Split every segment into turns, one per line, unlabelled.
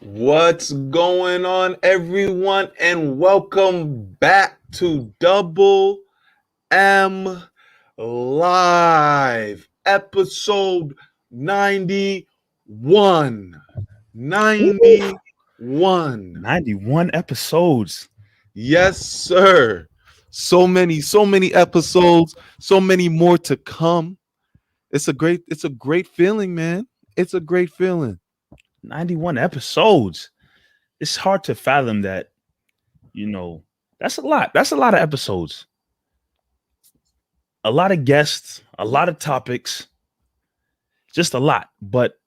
What's going on, everyone, and welcome back to Double M Live, episode 91.
Woo!
91.
91 episodes.
Yes, sir. So many episodes, so many more to come. It's a great feeling, man. It's a great feeling.
91 episodes. It's hard to fathom that, you know, that's a lot. That's a lot of episodes. A lot of guests, a lot of topics, just a lot. But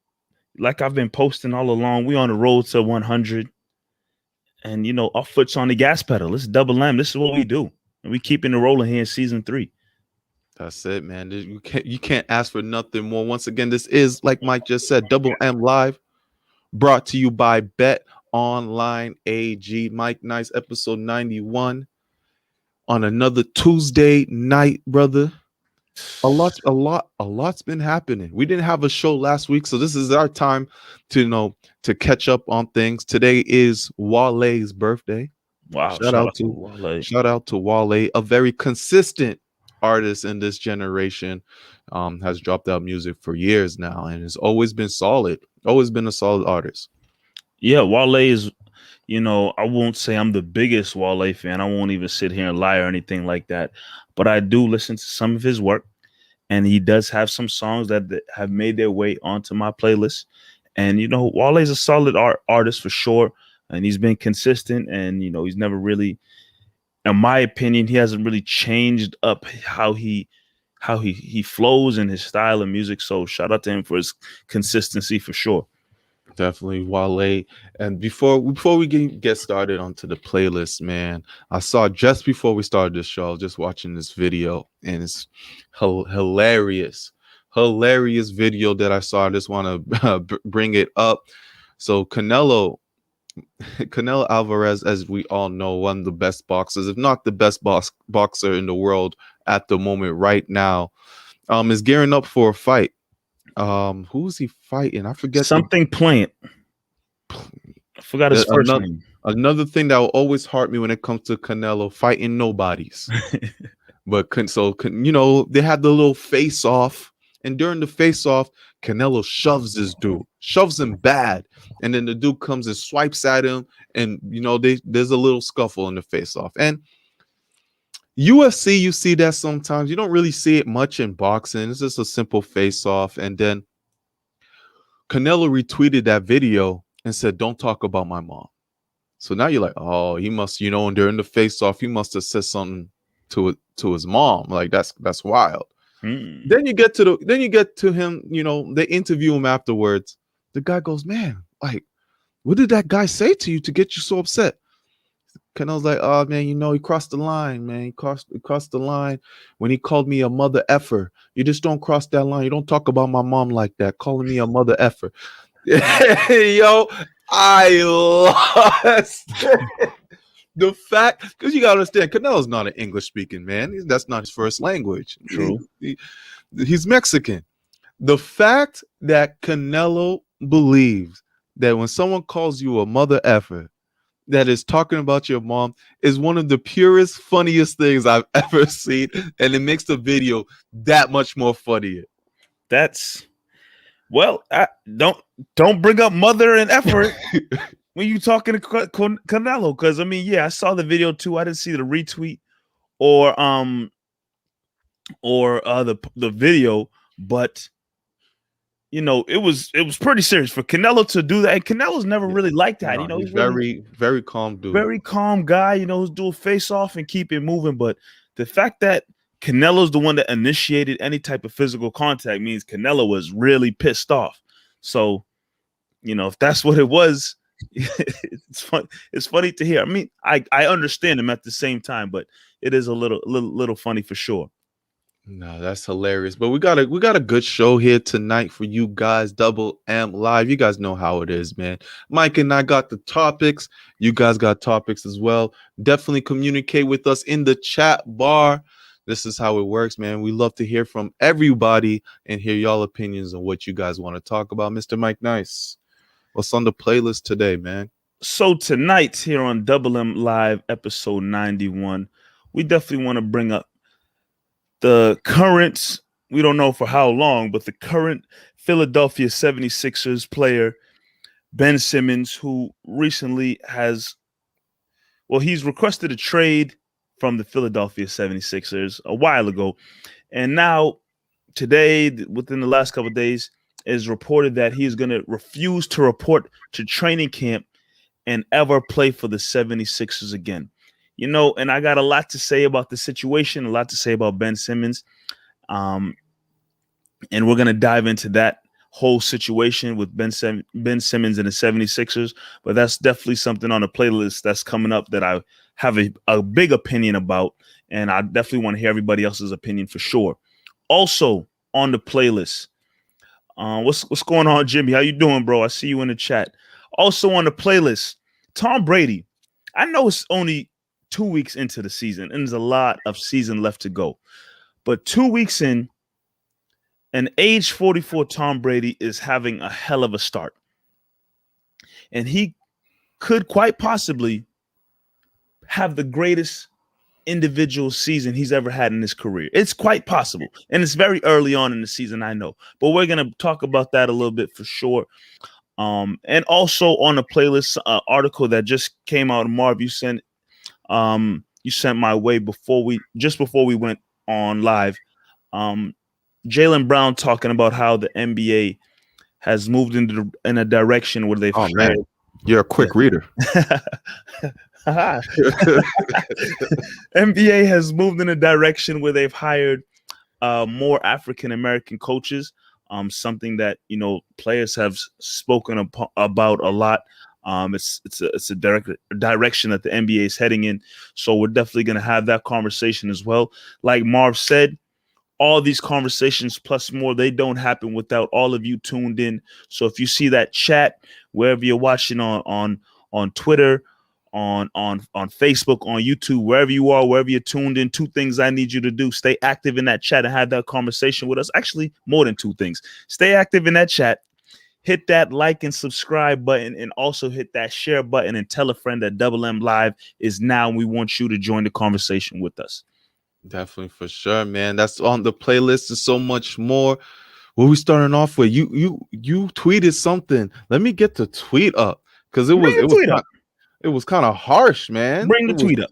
like I've been posting all along, we on the road to 100. And, our foot's on the gas pedal. It's Double M. This is what we do. And we keeping it rolling here in season 3.
That's it, man. You can't ask for nothing more. Once again, this is, like Mike just said, Double M Live, brought to you by Bet Online AG. Mike Nice, episode 91, on another Tuesday night, brother. A lot's been happening. We didn't have a show last week, so this is our time to catch up on things. Today is Wale's birthday.
Wow.
Shout out to
Wale.
Shout out to Wale, a very consistent artist in this generation. Has dropped out music for years now and has always been solid. Always been a solid artist.
Yeah, Wale is, I won't say I'm the biggest Wale fan. I won't even sit here and lie or anything like that. But I do listen to some of his work, and he does have some songs that have made their way onto my playlist. And, Wale is a solid artist for sure. And he's been consistent, and, he's never really, in my opinion, he hasn't really changed up how he flows and his style of music. So shout out to him for his consistency for sure.
Definitely Wale. And before we get started onto the playlist, man, I saw just before we started this show, I was just watching this video, and it's hilarious video that I saw. I just want to bring it up. So Canelo Alvarez, as we all know, one of the best boxers, if not the best boxer in the world at the moment right now, is gearing up for a fight. Who is he fighting? I forget.
Something Plant. I forgot his first name.
Another thing that will always heart me when it comes to Canelo, fighting nobodies. But they had the little face off, and during the face off, Canelo shoves this dude, shoves him bad, and then the dude comes and swipes at him, and there's a little scuffle in the face off. And UFC, you see that sometimes. You don't really see it much in boxing. It's just a simple face off. And then Canelo retweeted that video and said, "Don't talk about my mom." So now you're like, oh, he must, and during the face off, he must have said something to his mom. Like that's wild. Then you get to him, they interview him afterwards. The guy goes, "Man, like, what did that guy say to you to get you so upset?" Canelo's like, "Oh man, he crossed the line, man. He crossed the line when he called me a mother effer. You just don't cross that line. You don't talk about my mom like that, calling me a mother effer." Yo, I lost the fact, because you gotta understand, Canelo's not an English speaking man. That's not his first language.
True.
He's Mexican. The fact that Canelo believes that when someone calls you a mother effer, that is talking about your mom, is one of the purest, funniest things I've ever seen, and it makes the video that much more funnier.
Don't bring up mother and effort when you talking to Canelo, because I saw the video too. I didn't see the retweet or the video, but it was pretty serious for Canelo to do that. And Canelo's never really like that.
He's very, very calm dude.
Very calm guy, who's do a face off and keep it moving. But the fact that Canelo's the one that initiated any type of physical contact means Canelo was really pissed off. So, if that's what it was, it's fun. It's funny to hear. I understand him at the same time, but it is a little funny for sure.
No, that's hilarious. But we got a good show here tonight for you guys. Double M Live. You guys know how it is, man. Mike and I got the topics. You guys got topics as well. Definitely communicate with us in the chat bar. This is how it works, man. We love to hear from everybody and hear y'all opinions on what you guys want to talk about. Mr. Mike Nice, What's on the playlist today, man?
So tonight here on Double M Live episode 91, we definitely want to bring up the current, we don't know for how long, but the current Philadelphia 76ers player, Ben Simmons, who recently he's requested a trade from the Philadelphia 76ers a while ago. And now, today, within the last couple of days, is reported that he is going to refuse to report to training camp and ever play for the 76ers again. And I got a lot to say about the situation, a lot to say about Ben Simmons. And we're going to dive into that whole situation with Ben Simmons and the 76ers. But that's definitely something on the playlist that's coming up that I have a big opinion about. And I definitely want to hear everybody else's opinion for sure. Also on the playlist, what's going on, Jimmy? How you doing, bro? I see you in the chat. Also on the playlist, Tom Brady. I know it's only 2 weeks into the season, and there's a lot of season left to go. But 2 weeks in, an age 44 Tom Brady is having a hell of a start. And he could quite possibly have the greatest individual season he's ever had in his career. It's quite possible. And it's very early on in the season, I know. But we're going to talk about that a little bit for sure. And also on the playlist, article that just came out, Marv, you sent my way before we went on live. Jaylen Brown talking about how the NBA has moved in a direction where they've
man, you're a quick reader.
NBA has moved in a direction where they've hired more African American coaches. Something that players have spoken about a lot. It's a direction that the NBA is heading in. So we're definitely going to have that conversation as well. Like Marv said, all these conversations plus more, they don't happen without all of you tuned in. So if you see that chat wherever you're watching on Twitter, on Facebook, on YouTube, wherever you are, wherever you're tuned in, 2 things I need you to do: stay active in that chat and have that conversation with us. Actually, more than 2 things. Stay active in that chat, hit that like and subscribe button, and also hit that share button and tell a friend that Double M Live is now, and we want you to join the conversation with us.
Definitely, for sure, man. That's on the playlist and so much more. What we starting off with? You tweeted something. Let me get the tweet up because it was kind of harsh, man.
Bring the tweet up.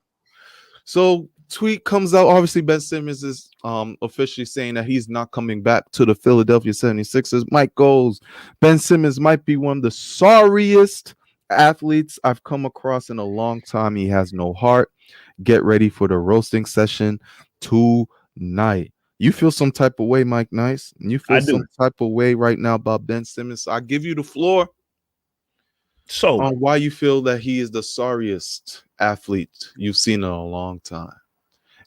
So tweet comes out. Obviously, Ben Simmons is officially saying that he's not coming back to the Philadelphia 76ers. Mike goes, Ben Simmons might be one of the sorriest athletes I've come across in a long time. He has no heart. Get ready for the roasting session tonight. You feel some type of way, Mike Nice? You feel some type of way right now about Ben Simmons? I give you the floor. So, on why you feel that he is the sorriest athlete you've seen in a long time.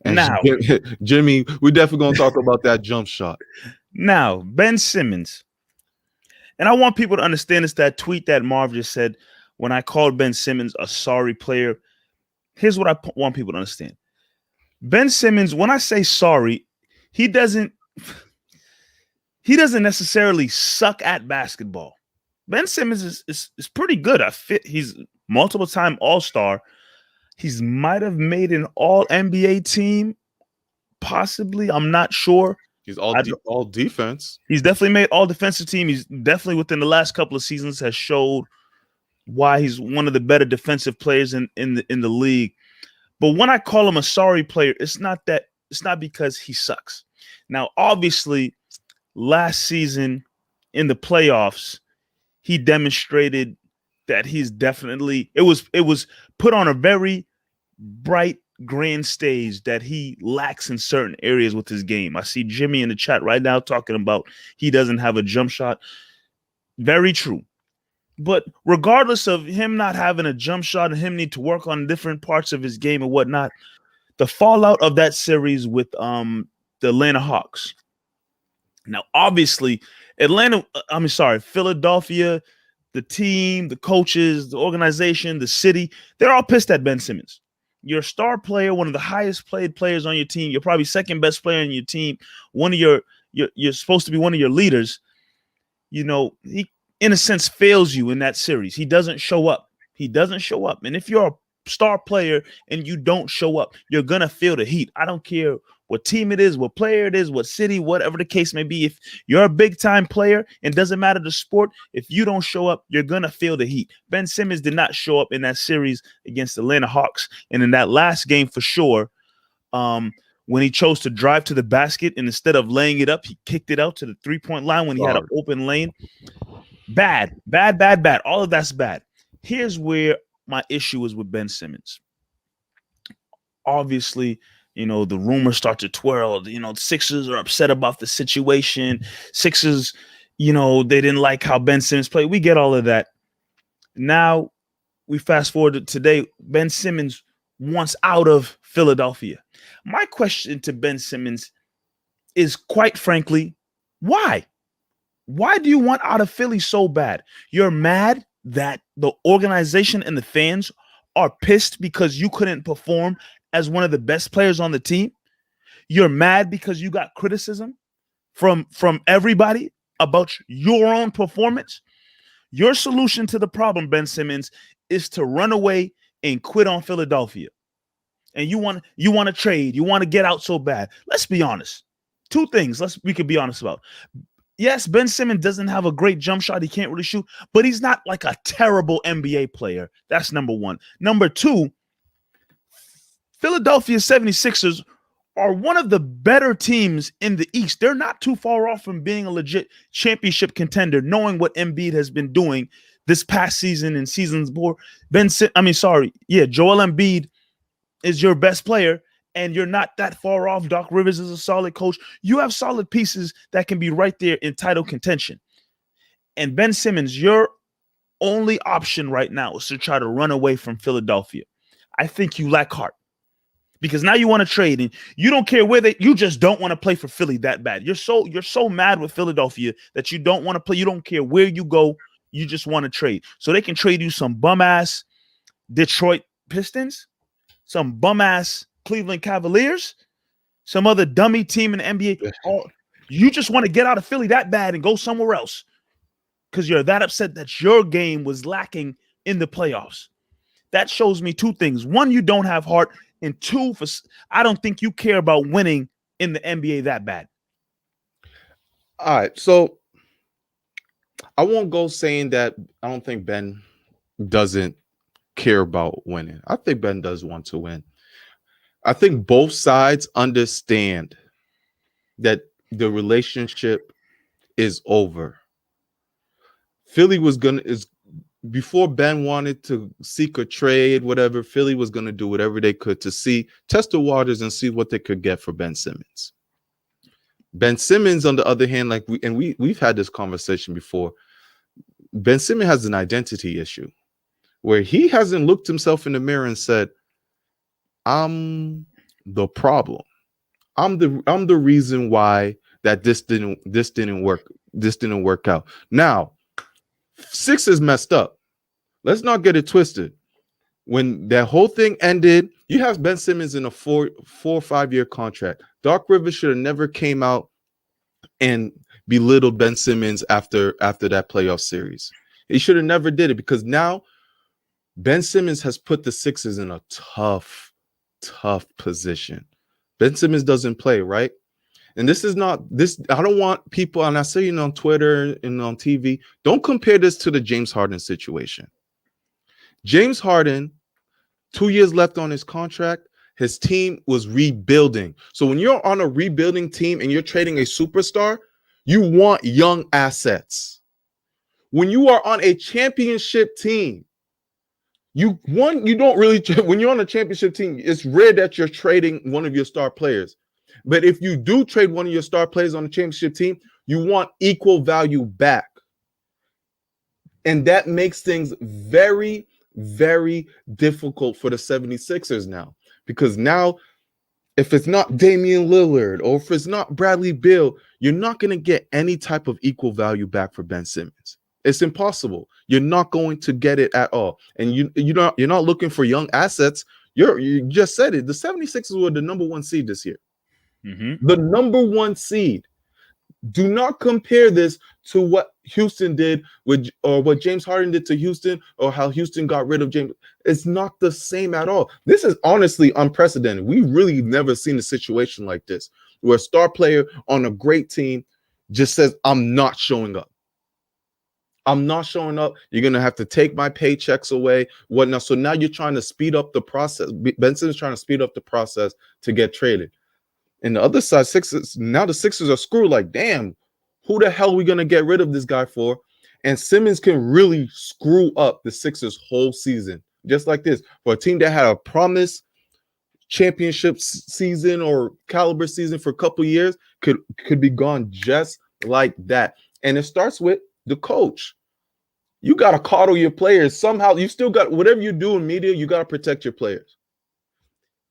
And now, Jimmy, we're definitely going to talk about that jump shot.
Now, Ben Simmons. And I want people to understand this, that tweet that Marv just said, when I called Ben Simmons a sorry player. Here's what I want people to understand. Ben Simmons, when I say sorry, he doesn't necessarily suck at basketball. Ben Simmons is pretty good. He's multiple-time All-Star. He's might have made an All-NBA team, possibly. I'm not sure.
He's all defense.
He's definitely made All-Defensive team. He's definitely within the last couple of seasons has showed why he's one of the better defensive players in the league. But when I call him a sorry player, it's not because he sucks. Now, obviously, last season in the playoffs, he demonstrated that he's definitely it was put on a very bright, grand stage that he lacks in certain areas with his game. I see Jimmy in the chat right now talking about he doesn't have a jump shot. Very true. But regardless of him not having a jump shot and him need to work on different parts of his game and whatnot, the fallout of that series with the Atlanta Hawks. Now, obviously, Philadelphia, the team, the coaches, the organization, the city, they're all pissed at Ben Simmons. You're a star player, one of the highest paid players on your team. You're probably second best player on your team. You're supposed to be one of your leaders. You know, in a sense, fails you in that series. He doesn't show up. And if you're a star player and you don't show up, you're going to feel the heat. I don't care what team it is, what player it is, what city, whatever the case may be. If you're a big time player, and doesn't matter the sport, if you don't show up, you're going to feel the heat. Ben Simmons did not show up in that series against the Atlanta Hawks. And in that last game for sure, when he chose to drive to the basket and instead of laying it up, he kicked it out to the 3-point line when he had an open lane. Bad. All of that's bad. Here's where my issue is with Ben Simmons. Obviously, the rumors start to twirl. The Sixers are upset about the situation. Sixers, they didn't like how Ben Simmons played. We get all of that. Now we fast forward to today. Ben Simmons wants out of Philadelphia. My question to Ben Simmons is, quite frankly, why? Why do you want out of Philly so bad? You're mad that the organization and the fans are pissed because you couldn't perform as one of the best players on the team. You're mad because you got criticism from everybody about your own performance. Your solution to the problem, Ben Simmons, is to run away and quit on Philadelphia. And you want to trade. You want to get out so bad. Let's be honest. Two things we could be honest about. Yes, Ben Simmons doesn't have a great jump shot. He can't really shoot, but he's not like a terrible NBA player. That's number one. Number two, Philadelphia 76ers are one of the better teams in the East. They're not too far off from being a legit championship contender, knowing what Embiid has been doing this past season and seasons before. Joel Embiid is your best player, and you're not that far off. Doc Rivers is a solid coach. You have solid pieces that can be right there in title contention. And Ben Simmons, your only option right now is to try to run away from Philadelphia. I think you lack heart. Because now you want to trade, and you don't care you just don't want to play for Philly that bad. You're so mad with Philadelphia that you don't want to play. You don't care where you go. You just want to trade. So they can trade you some bum-ass Detroit Pistons, some bum-ass Cleveland Cavaliers, some other dummy team in the NBA. You just want to get out of Philly that bad and go somewhere else because you're that upset that your game was lacking in the playoffs. That shows me two things. One, you don't have heart. And two, I don't think you care about winning in the NBA that bad.
All right. So I won't go saying that I don't think Ben doesn't care about winning. I think Ben does want to win. I think both sides understand that the relationship is over. Philly before Ben wanted to seek a trade, whatever, Philly was going to do whatever they could to test the waters and see what they could get for Ben Simmons. Ben Simmons, on the other hand, we've had this conversation before. Ben Simmons has an identity issue where he hasn't looked himself in the mirror and said, I'm the problem. I'm the reason why that this didn't work out. Now, Sixers messed up. Let's not get it twisted. When that whole thing ended, you have Ben Simmons in a 4 or 5 year contract. Doc Rivers should have never came out and belittled Ben Simmons after that playoff series. He should have never did it because now Ben Simmons has put the Sixers in a tough position. Ben Simmons doesn't play, right? And this is not this. I don't want people, and I say it on Twitter and on TV, don't compare this to the James Harden situation. James Harden, 2 years left on his contract, his team was rebuilding. So when you're on a rebuilding team and you're trading a superstar, you want young assets. When you are on a championship team, you don't really, when you're on a championship team, it's rare that you're trading one of your star players. But if you do trade one of your star players on a championship team, you want equal value back. And that makes things very, very difficult for the 76ers now. Because now, if it's not Damian Lillard or if it's not Bradley Beal, you're not going to get any type of equal value back for Ben Simmons. It's impossible. You're not going to get it at all. And you're not looking for young assets. You just said it. The 76ers were the number one seed this year. Mm-hmm. The number one seed. Do not compare this to what Houston did with, or what James Harden did to Houston, or how Houston got rid of James. It's not the same at all. This is honestly unprecedented. We really never seen a situation like this where a star player on a great team just says, I'm not showing up. I'm not showing up. You're going to have to take my paychecks away. Whatnot. So now you're trying to speed up the process. Ben Simmons trying to speed up the process to get traded. And the other side, Sixers, now the Sixers are screwed. Like, damn, who the hell are we going to get rid of this guy for? And Simmons can really screw up the Sixers whole season. Just like this. For a team that had a promise championship season or caliber season for a couple years, could be gone just like that. And it starts with the coach. You got to coddle your players. Somehow, you still got, whatever you do in media, you got to protect your players.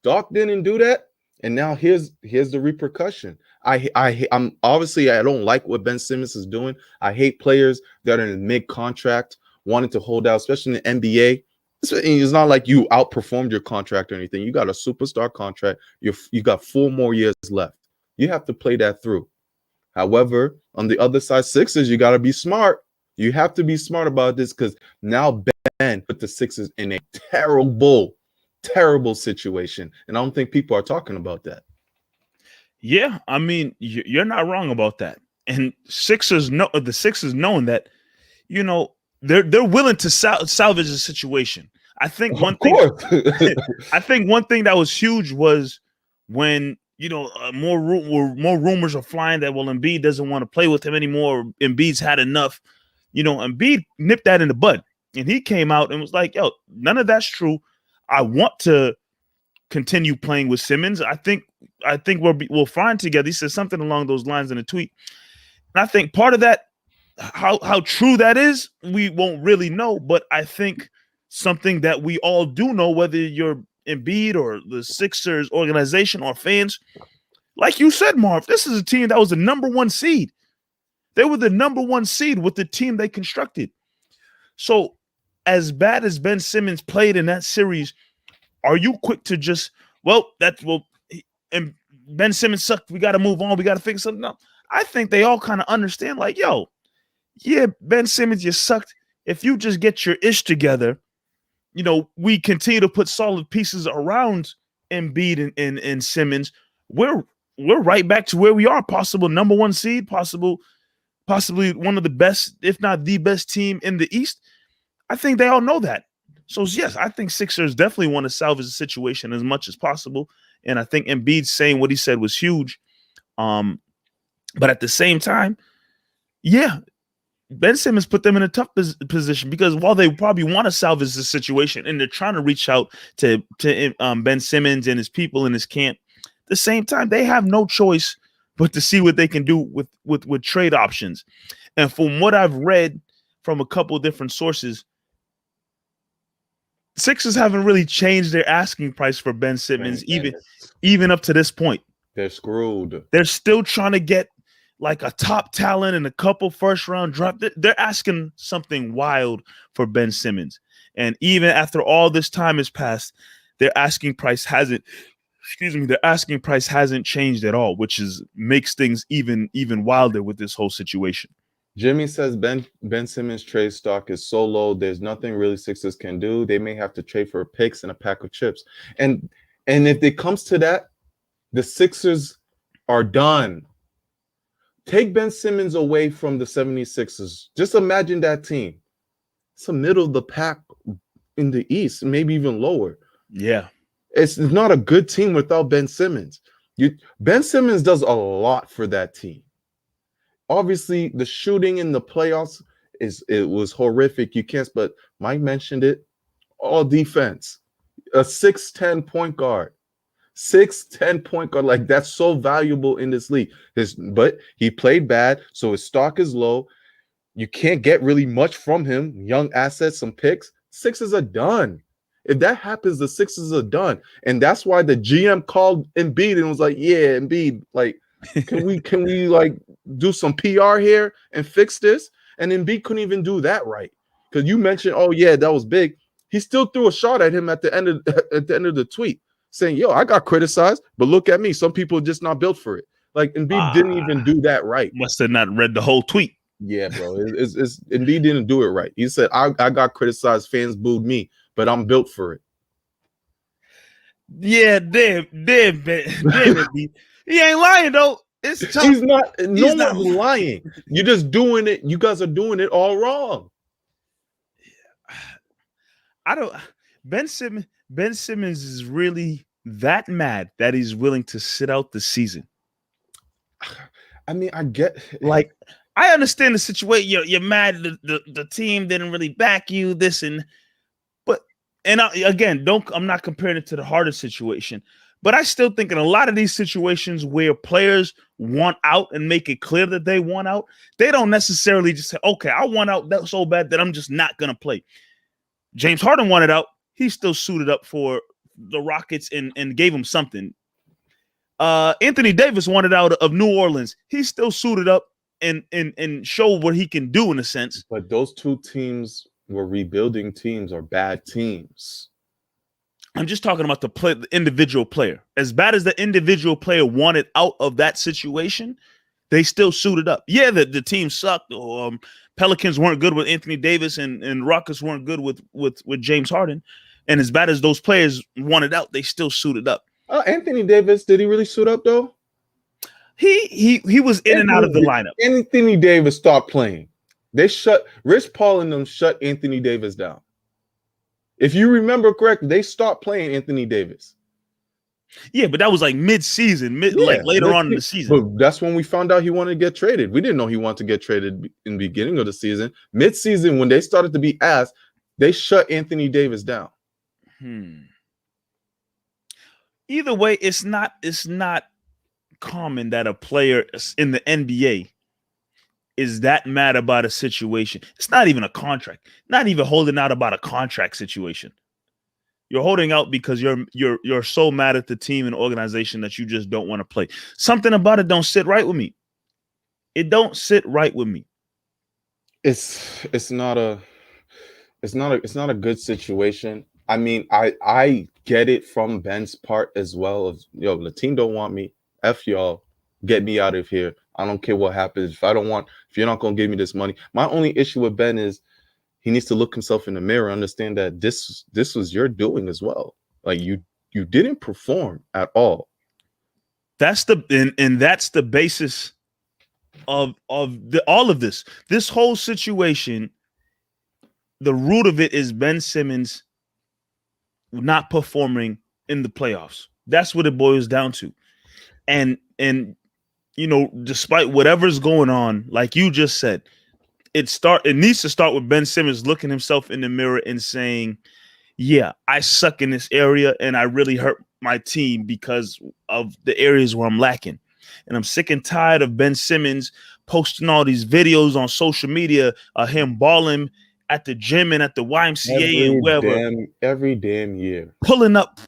Doc didn't do that. And now here's the repercussion. I'm obviously, I don't like what Ben Simmons is doing. I hate players that are in mid-contract wanting to hold out, especially in the NBA. It's not like you outperformed your contract or anything. You got a superstar contract. You got 4 more years left. You have to play that through. However, on the other side, Sixers, you got to be smart. You have to be smart about this, because now Ben put the Sixers in a terrible situation. And I don't think people are talking about that.
Yeah, I mean, you're not wrong about that. And the Sixers knowing that, you know, they're willing to salvage the situation. I think one thing that was huge was when, you know, more rumors are flying that, well, Embiid doesn't want to play with him anymore. Embiid's had enough. You know, Embiid nipped that in the bud, and he came out and was like, yo, none of that's true. I want to continue playing with Simmons. I think we'll find together. He said something along those lines in a tweet. And I think part of that, how true that is, we won't really know. But I think something that we all do know, whether you're Embiid or the Sixers organization or fans, like you said, Marv, this is a team that was the number 1 seed. They were the number 1 seed with the team they constructed. So as bad as Ben Simmons played in that series, are you quick to just, and Ben Simmons sucked, we got to move on, we got to figure something out? I think they all kind of understand, like, yo, yeah, Ben Simmons, you sucked. If you just get your ish together, you know, we continue to put solid pieces around Embiid and Simmons, we're right back to where we are. Possible number 1 seed, possibly one of the best, if not the best team in the East. I think they all know that. So yes, I think Sixers definitely want to salvage the situation as much as possible. And I think Embiid saying what he said was huge. But at the same time, yeah, Ben Simmons put them in a tough position, because while they probably want to salvage the situation and they're trying to reach out to Ben Simmons and his people in his camp, at the same time, they have no choice but to see what they can do with trade options. And from what I've read from a couple of different sources, Sixers haven't really changed their asking price for Ben Simmons, even up to this point.
They're screwed. They're
still trying to get like a top talent and a couple first-round draft. They're asking something wild for Ben Simmons. And even after all this time has passed, their asking price hasn't changed at all, which makes things even wilder with this whole situation.
Jimmy says Ben Simmons trade stock is so low, there's nothing really Sixers can do. They may have to trade for picks and a pack of chips. And if it comes to that, the Sixers are done. Take Ben Simmons away from the 76ers. Just imagine that team. It's a middle of the pack in the East, maybe even lower.
Yeah.
It's not a good team without Ben Simmons. Ben Simmons does a lot for that team. Obviously, the shooting in the playoffs was horrific. You can't, but Mike mentioned it. All defense. A 6'10" point guard. 6'10" point guard. Like, that's so valuable in this league. But he played bad, so his stock is low. You can't get really much from him. Young assets, some picks. Sixers are done. If that happens, the Sixers are done. And that's why the GM called Embiid and was like, yeah, Embiid, like, can we like do some PR here and fix this? And Embiid couldn't even do that right. Because you mentioned, oh yeah, that was big. He still threw a shot at him at the end of the tweet, saying, yo, I got criticized, but look at me. Some people are just not built for it. Like, Embiid didn't even do that right.
Must have not read the whole tweet.
Yeah, bro. It's Embiid didn't do it right. He said, I got criticized, fans booed me, but I'm built for it.
Yeah, damn, it. He ain't lying though. It's tough.
He's not. No
He's not
one's lying. You're just doing it. You guys are doing it all wrong.
I don't. Ben Simmons is really that mad that he's willing to sit out the season.
I mean, I get
like I understand the situation. You're mad the team didn't really back you. I'm not comparing it to the hardest situation, but I still think in a lot of these situations where players want out and make it clear that they want out, they don't necessarily just say, okay, I want out that so bad that I'm just not going to play. James Harden wanted out. He still suited up for the Rockets and gave him something. Anthony Davis wanted out of New Orleans. He still suited up and showed what he can do in a sense.
But those two teams were rebuilding teams or bad teams.
I'm just talking about the individual player. As bad as the individual player wanted out of that situation, they still suited up. Yeah, the team sucked. Pelicans weren't good with Anthony Davis, and Rockets weren't good with James Harden. And as bad as those players wanted out, they still suited up.
Anthony Davis, did he really suit up though?
He was in and out of the lineup.
Anthony Davis stopped playing. Rich Paul and them shut Anthony Davis down. If you remember correctly, they stopped playing Anthony Davis.
Yeah, but that was like mid-season, later on in the season.
But that's when we found out he wanted to get traded. We didn't know he wanted to get traded in the beginning of the season. Mid-season, when they started to be asked, they shut Anthony Davis down.
Either way, it's not common that a player in the NBA is that mad about a situation. It's not even a contract. Not even holding out about a contract situation. You're holding out because you're so mad at the team and organization that you just don't want to play. Something about it don't sit right with me. It don't sit right with me.
It's not a good situation. I mean, I get it from Ben's part as well. Of the team don't want me. F y'all, get me out of here. I don't care what happens. If you're not gonna give me this money. My only issue with Ben is he needs to look himself in the mirror, understand that this was your doing as well. Like you didn't perform at all.
That's the basis of all of this. This whole situation, the root of it is Ben Simmons not performing in the playoffs. That's what it boils down to. And despite whatever's going on, like you just said, it needs to start with Ben Simmons looking himself in the mirror and saying, yeah, I suck in this area and I really hurt my team because of the areas where I'm lacking. And I'm sick and tired of Ben Simmons posting all these videos on social media of him balling at the gym and at the YMCA and wherever.
Every damn year.
Pulling up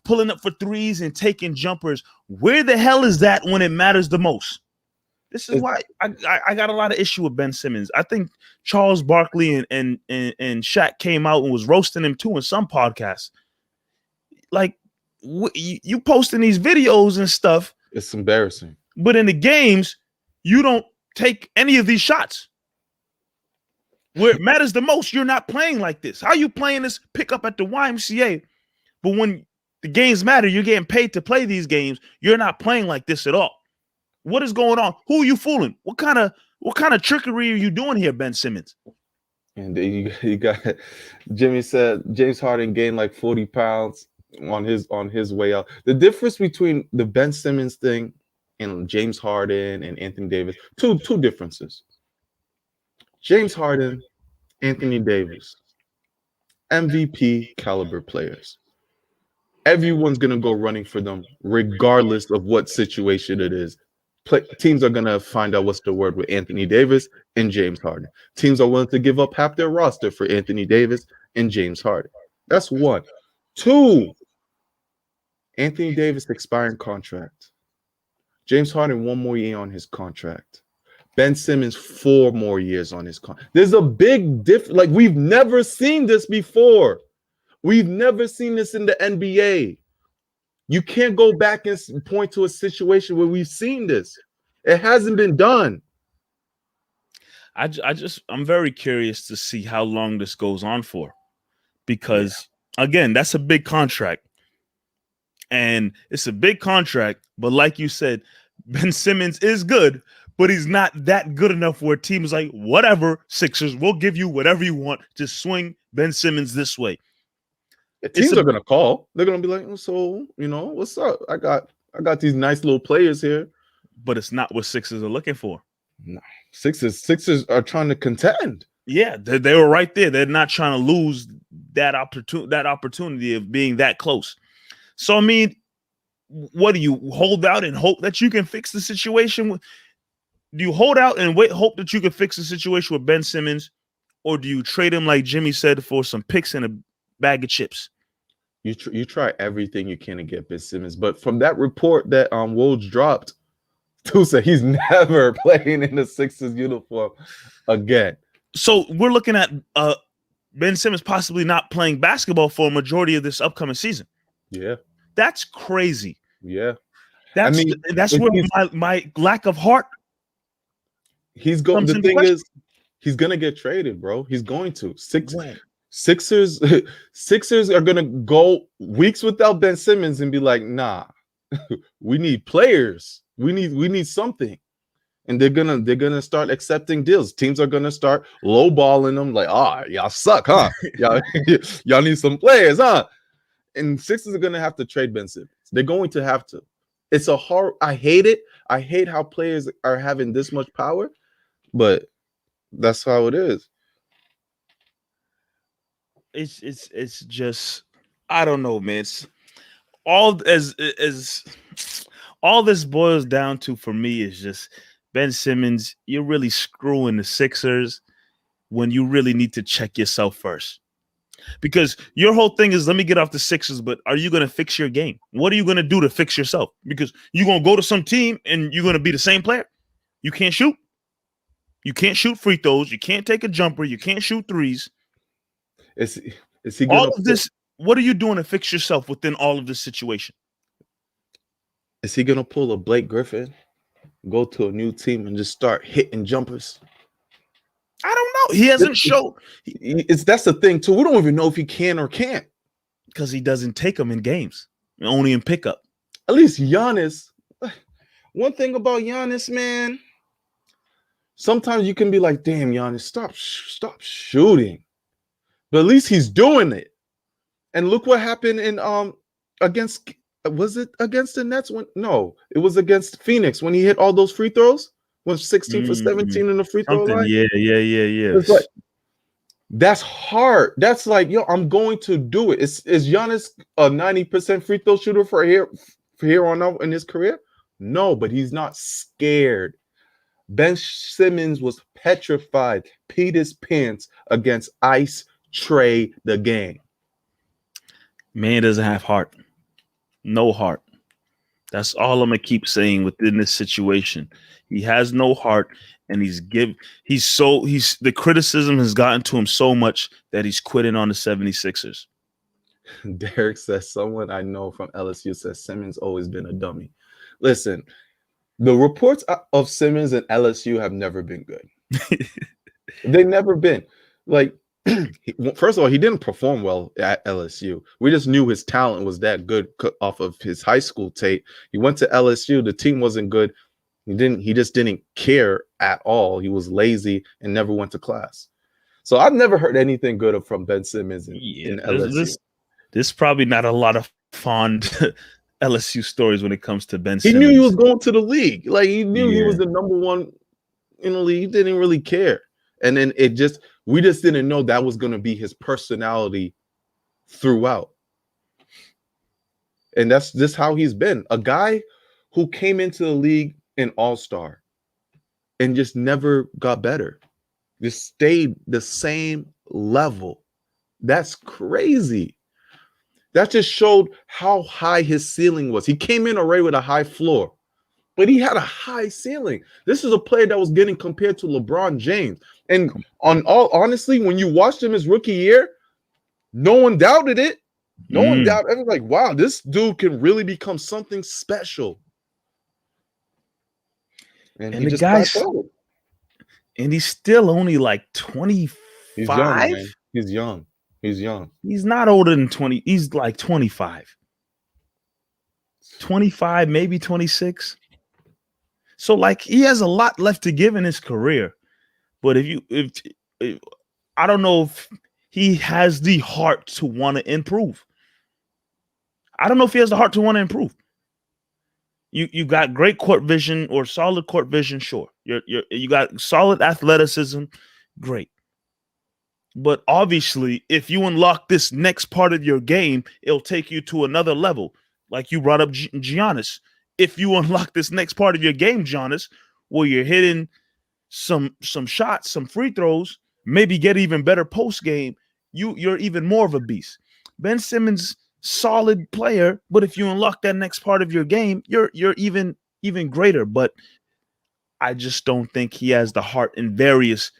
for threes and taking jumpers. Where the hell is that when it matters the most? This is why I got a lot of issue with Ben Simmons. I think Charles Barkley and Shaq came out and was roasting him too in some podcasts. Like you posting these videos and stuff.
It's embarrassing.
But in the games, you don't take any of these shots. Where it matters the most, you're not playing like this. How you playing this pickup at the YMCA? But when the games matter, you're getting paid to play these games. You're not playing like this at all. What is going on? Who are you fooling? What kind of trickery are you doing here, Ben Simmons?
And you got Jimmy said James Harden gained like 40 pounds on his way out. The difference between the Ben Simmons thing and James Harden and Anthony Davis, two differences. James Harden, Anthony Davis, MVP caliber players. Everyone's gonna go running for them, regardless of what situation it is. Teams are going to find out what's the word with Anthony Davis and James Harden. Teams are willing to give up half their roster for Anthony Davis and James Harden. That's one. Two, Anthony Davis expiring contract. James Harden 1 more year on his contract. Ben Simmons 4 more years on his contract. There's a big difference. Like, we've never seen this before. We've never seen this in the NBA. You can't go back and point to a situation where we've seen this. It hasn't been done.
I'm very curious to see how long this goes on for, because again, that's a big contract. And it's a big contract, but like you said, Ben Simmons is good, but he's not that good enough where teams like, whatever, Sixers, we'll give you whatever you want. Just swing Ben Simmons this way.
Teams are gonna call. They're gonna be like, so what's up? I got these nice little players here.
But it's not what Sixers are looking for.
No. Sixers are trying to contend.
Yeah, they were right there. They're not trying to lose that opportunity of being that close. So, I mean, what do you hold out and hope that you can fix the situation? Do you hold out and hope that you can fix the situation with Ben Simmons, or do you trade him, like Jimmy said, for some picks and a bag of chips?
You try everything you can to get Ben Simmons, but from that report that Woj dropped, Stu said he's never playing in the Sixers uniform again.
So we're looking at Ben Simmons possibly not playing basketball for a majority of this upcoming season.
Yeah,
that's crazy.
Yeah,
that's where my lack of heart.
He's going. The thing is, he's gonna get traded, bro. He's going to. Sixers are gonna go weeks without Ben Simmons and be like, nah, we need players. We need something. And they're gonna start accepting deals. Teams are gonna start lowballing them, like, y'all suck, huh? y'all need some players, huh? And Sixers are gonna have to trade Ben Simmons. They're going to have to. It's a hard. I hate it. I hate how players are having this much power, but that's how it is.
It's just, I don't know, man. It's all as all this boils down to for me is just Ben Simmons. You're really screwing the Sixers when you really need to check yourself first. Because your whole thing is, let me get off the Sixers, but are you going to fix your game? What are you going to do to fix yourself? Because you're going to go to some team and you're going to be the same player. You can't shoot. You can't shoot free throws. You can't take a jumper. You can't shoot threes.
Is he
all of this? What are you doing to fix yourself within all of this situation?
Is he going to pull a Blake Griffin, go to a new team and just start hitting jumpers?
I don't know. He hasn't shown.
That's the thing too. We don't even know if he can or can't,
because he doesn't take them in games, only in pickup.
At least Giannis. One thing about Giannis, man. Sometimes you can be like, "Damn, Giannis, stop shooting," but at least he's doing it. And look what happened in against. Was it against the Nets? No, it was against Phoenix when he hit all those free throws. Was 16 for 17 in the free throw line.
Yeah.
It's like, that's hard. That's like, yo, I'm going to do it. Is Giannis a 90% free throw shooter for here on out in his career? No, but he's not scared. Ben Simmons was petrified, peed his pants against Ice Trey the game.
Man doesn't have heart. No heart. That's all I'm gonna keep saying within this situation. He has no heart, and the criticism has gotten to him so much that he's quitting on the 76ers.
Derek says, someone I know from LSU says Simmons always been a dummy. Listen, the reports of Simmons and LSU have never been good. They've never been. Like, first of all, he didn't perform well at LSU. We just knew his talent was that good off of his high school tape. He went to LSU. The team wasn't good. He just didn't care at all. He was lazy and never went to class. So I've never heard anything good from Ben Simmons in LSU.
There's probably not a lot of fond LSU stories when it comes to Ben Simmons.
He knew he was going to the league. Like, he knew he was the number one in the league. He didn't really care. And then we just didn't know that was going to be his personality throughout. And that's just how he's been. A guy who came into the league an all-star and just never got better. Just stayed the same level. That's crazy. That just showed how high his ceiling was. He came in already with a high floor, but he had a high ceiling. This is a player that was getting compared to LeBron James. And honestly, when you watched him his rookie year, no one doubted it. No one doubted it. It was like, wow, this dude can really become something special. And
and he's still only like
He's young,
25.
man. He's young. He's young.
He's not older than 20. He's like 25. 25, maybe 26. So like he has a lot left to give in his career. But if I don't know if he has the heart to want to improve. I don't know if he has the heart to want to improve. You got great court vision or solid court vision, sure. You got solid athleticism, great. But obviously, if you unlock this next part of your game, it'll take you to another level. Like you brought up Giannis. If you unlock this next part of your game, Giannis, where you're hitting some shots, some free throws, maybe get even better post game, you're even more of a beast. Ben Simmons, solid player, but if you unlock that next part of your game, you're even greater. But I just don't think he has the heart in various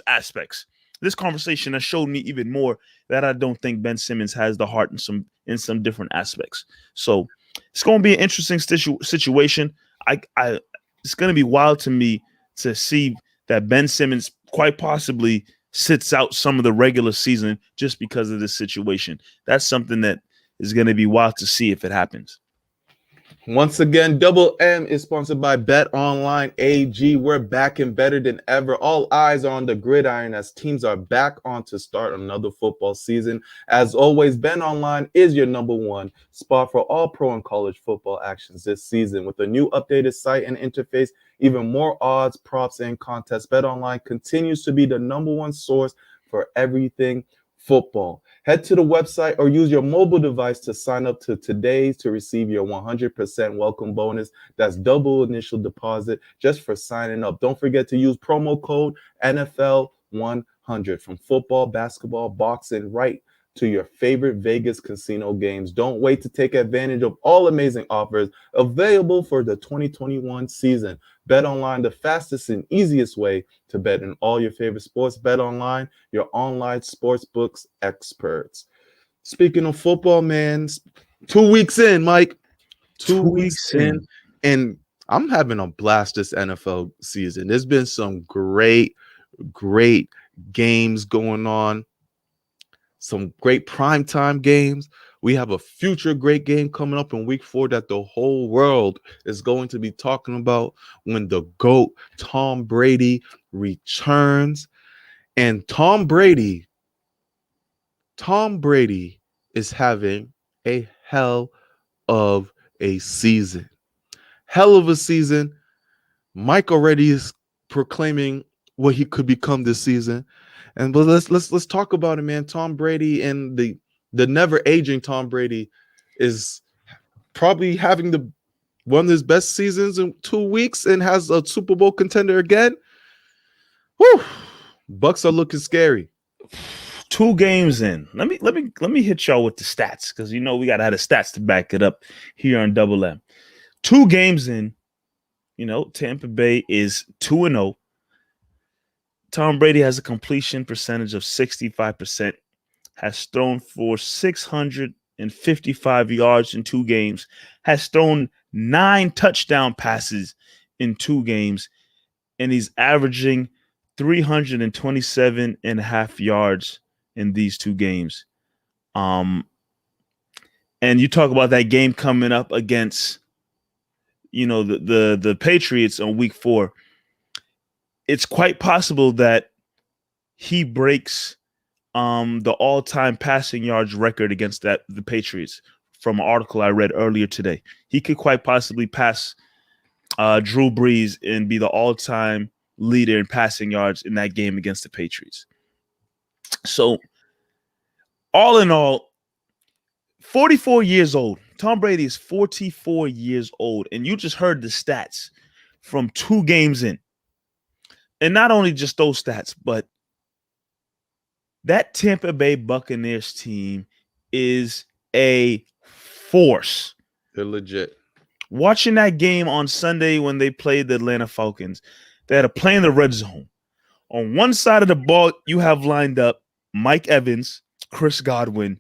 aspects. This conversation has showed me even more that I don't think Ben Simmons has the heart in some different aspects. So it's going to be an interesting situation. It's going to be wild to me to see that Ben Simmons quite possibly sits out some of the regular season just because of this situation. That's something that is going to be wild to see if it happens.
Once again, Double M is sponsored by Bet Online AG. We're back and better than ever. All eyes are on the gridiron as teams are back on to start another football season. As always, Bet Online is your number one spot for all pro and college football actions this season. With a new updated site and interface, even more odds, props, and contests, Bet Online continues to be the number one source for everything football. Head to the website or use your mobile device to sign up to today's to receive your 100% welcome bonus. That's double initial deposit just for signing up. Don't forget to use promo code NFL100 from football, basketball, boxing, right to your favorite Vegas casino games. Don't wait to take advantage of all amazing offers available for the 2021 season. Bet Online, the fastest and easiest way to bet in all your favorite sports. Bet Online, your online sportsbooks experts. Speaking of football, man, 2 weeks in, Mike. 2 weeks in, and I'm having a blast this NFL season. There's been some great games going on. Some great primetime games. We have a future great game coming up in week 4 that the whole world is going to be talking about when the GOAT, Tom Brady, returns. And Tom Brady is having a hell of a season. Hell of a season. Mike already is proclaiming what he could become this season. And but let's talk about it, man. Tom Brady and the never aging Tom Brady is probably having one of his best seasons in 2 weeks and has a Super Bowl contender again. Whew. Bucks are looking scary.
2 games in. Let me hit y'all with the stats because we gotta have the stats to back it up here on Double M. 2 games in, Tampa Bay is 2-0. Tom Brady has a completion percentage of 65%, has thrown for 655 yards in 2 games, has thrown 9 touchdown passes in 2 games, and he's averaging 327.5 yards in these 2 games. And you talk about that game coming up against, the Patriots on week 4. It's quite possible that he breaks the all-time passing yards record against the Patriots from an article I read earlier today. He could quite possibly pass Drew Brees and be the all-time leader in passing yards in that game against the Patriots. So, all in all, 44 years old. Tom Brady is 44 years old, and you just heard the stats from 2 games in. And not only just those stats, but that Tampa Bay Buccaneers team is a force.
They're legit.
Watching that game on Sunday when they played the Atlanta Falcons, they had to play in the red zone. On one side of the ball, you have lined up Mike Evans, Chris Godwin,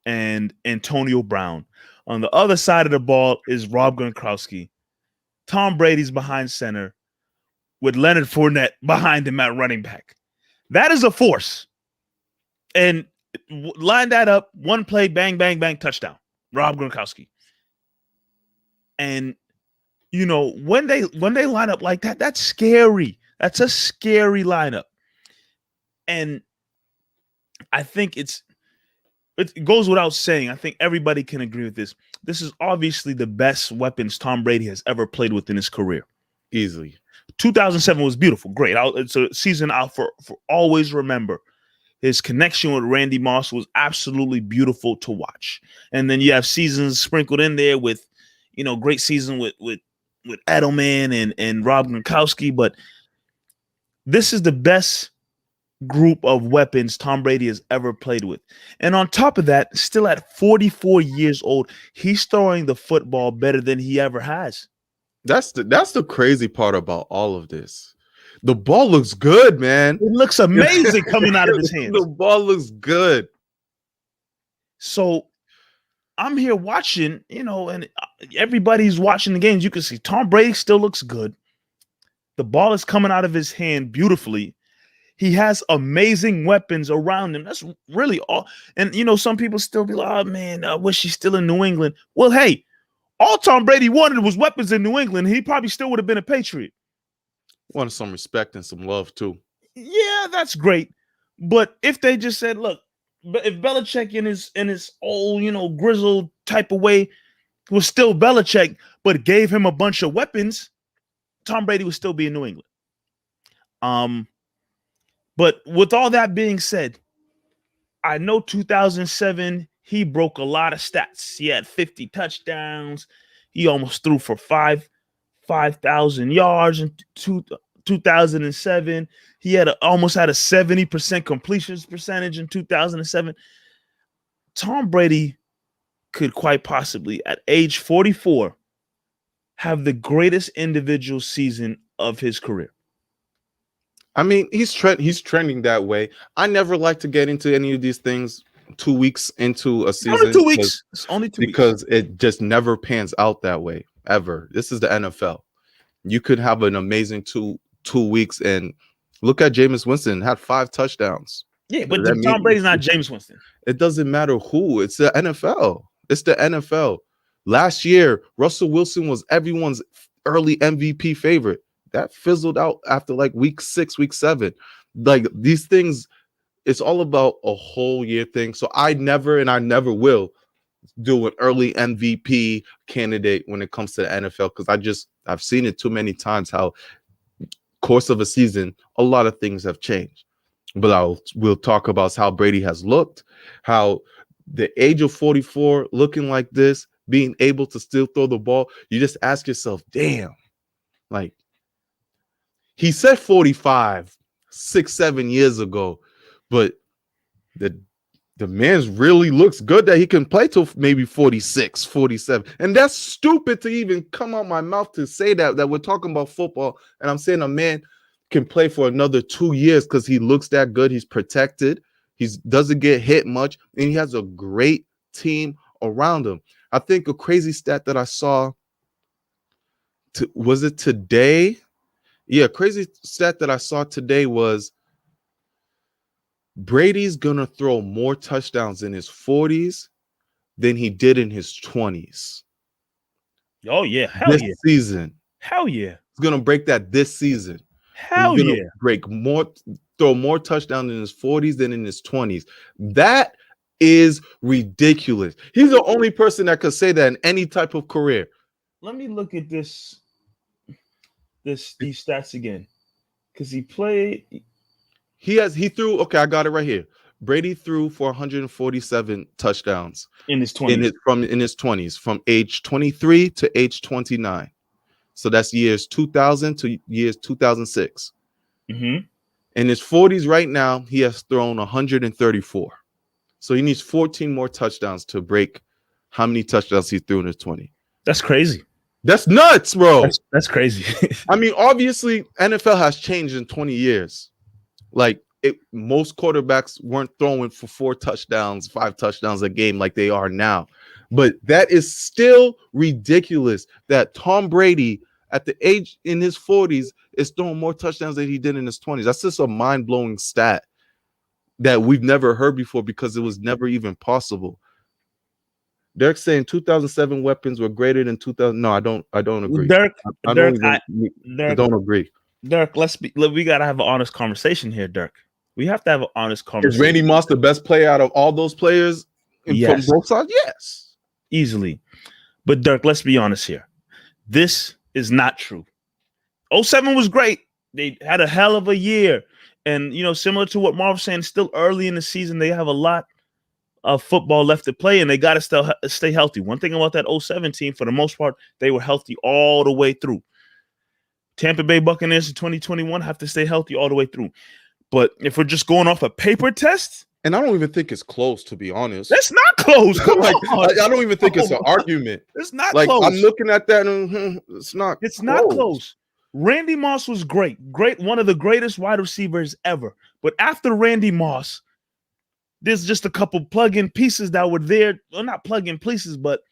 and Antonio Brown. On the other side of the ball is Rob Gronkowski. Tom Brady's behind center. with Leonard Fournette behind him at running back. That is a force. And line that up, one play, bang, bang, bang, touchdown. Rob Gronkowski. And when they line up like that, that's scary. That's a scary lineup. And I think it goes without saying. I think everybody can agree with this. This is obviously the best weapons Tom Brady has ever played with in his career.
Easily.
2007 was beautiful. Great. It's a season I'll for always remember. His connection with Randy Moss was absolutely beautiful to watch. And then you have seasons sprinkled in there with, great season with Edelman and Rob Gronkowski. But this is the best group of weapons Tom Brady has ever played with. And on top of that, still at 44 years old, he's throwing the football better than he ever has.
That's the crazy part about all of this. The ball looks good, man.
It looks amazing coming out of his hands.
The ball looks good.
So I'm here watching, and everybody's watching the games. You can see Tom Brady still looks good. The ball is coming out of his hand beautifully. He has amazing weapons around him. That's really all. And, some people still be like, oh, man, I wish he's still in New England. Well, hey, all Tom Brady wanted was weapons in New England. He probably still would have been a Patriot.
Wanted some respect and some love, too.
Yeah, that's great. But if they just said, look, if Belichick in his old, grizzled type of way was still Belichick, but gave him a bunch of weapons, Tom Brady would still be in New England. But with all that being said, I know 2007, he broke a lot of stats. He had 50 touchdowns. He almost threw for 5,000 yards in 2007. He almost had a 70% completion percentage in 2007. Tom Brady could quite possibly, at age 44, have the greatest individual season of his career.
I mean, he's trending that way. I never like to get into any of these things 2 weeks into a season.
Only 2 weeks. It's only 2 weeks.
Because it just never pans out that way, ever. This is the NFL. You could have an amazing two weeks, and look at Jameis Winston, had 5 touchdowns.
Yeah, but Tom Brady's not Jameis Winston.
It doesn't matter who. It's the NFL. It's the NFL. Last year, Russell Wilson was everyone's early MVP favorite. That fizzled out after like week 6, week 7. Like these things, it's all about a whole year thing. So I never will do an early MVP candidate when it comes to the NFL, because I've seen it too many times how course of a season, a lot of things have changed. But we'll talk about how Brady has looked, how the age of 44 looking like this, being able to still throw the ball. You just ask yourself, damn, like he said 45 6-7 years ago, but the man's really looks good that he can play till maybe 46, 47. And that's stupid to even come out my mouth to say that we're talking about football. And I'm saying a man can play for another 2 years because he looks that good. He's protected. He doesn't get hit much. And he has a great team around him. I think a crazy stat that I saw, was it today? Yeah, crazy stat that I saw today was Brady's going to throw more touchdowns in his 40s than he did in his 20s.
Oh, yeah. Hell
this
yeah.
season.
Hell yeah.
He's going to break that this season.
Hell yeah.
Throw more touchdowns in his 40s than in his 20s. That is ridiculous. He's the only person that could say that in any type of career.
Let me look at these stats again. Because he played.
He threw, okay, I got it right here. Brady threw for 147 touchdowns
in his 20s.
In his 20s, from age 23 to age 29. So that's years 2000 to years 2006.
Mm-hmm.
In his 40s right now, he has thrown 134. So he needs 14 more touchdowns to break how many touchdowns he threw in his 20.
That's crazy.
That's nuts, bro.
That's crazy.
I mean, obviously, NFL has changed in 20 years. Like, most quarterbacks weren't throwing for 4 touchdowns, 5 touchdowns a game like they are now. But that is still ridiculous that Tom Brady, at the age in his 40s is throwing more touchdowns than he did in his 20s. That's just a mind-blowing stat that we've never heard before because it was never even possible. Derek's saying 2007 weapons were greater than 2000. No, I don't agree.
Dirk,
I
Dirk,
don't agree.
Dirk, we gotta have an honest conversation here, Dirk. We have to have an honest
Is
conversation.
Randy Moss the best player out of all those players from both sides? Yes.
Easily. But Dirk, let's be honest here. This is not true. 07 was great. They had a hell of a year. And, similar to what Marv was saying, still early in the season, they have a lot of football left to play, and they got to still stay healthy. One thing about that 07 team, for the most part, they were healthy all the way through. Tampa Bay Buccaneers in 2021 have to stay healthy all the way through. But if we're just going off a paper test,
and I don't even think it's close, to be honest.
It's not close. Come on.
I don't even think it's an argument.
It's not
close. I'm looking at that and it's not.
It's not close. Randy Moss was great, one of the greatest wide receivers ever. But after Randy Moss, there's just a couple plug-in pieces that were there. Well, not plug-in pieces, but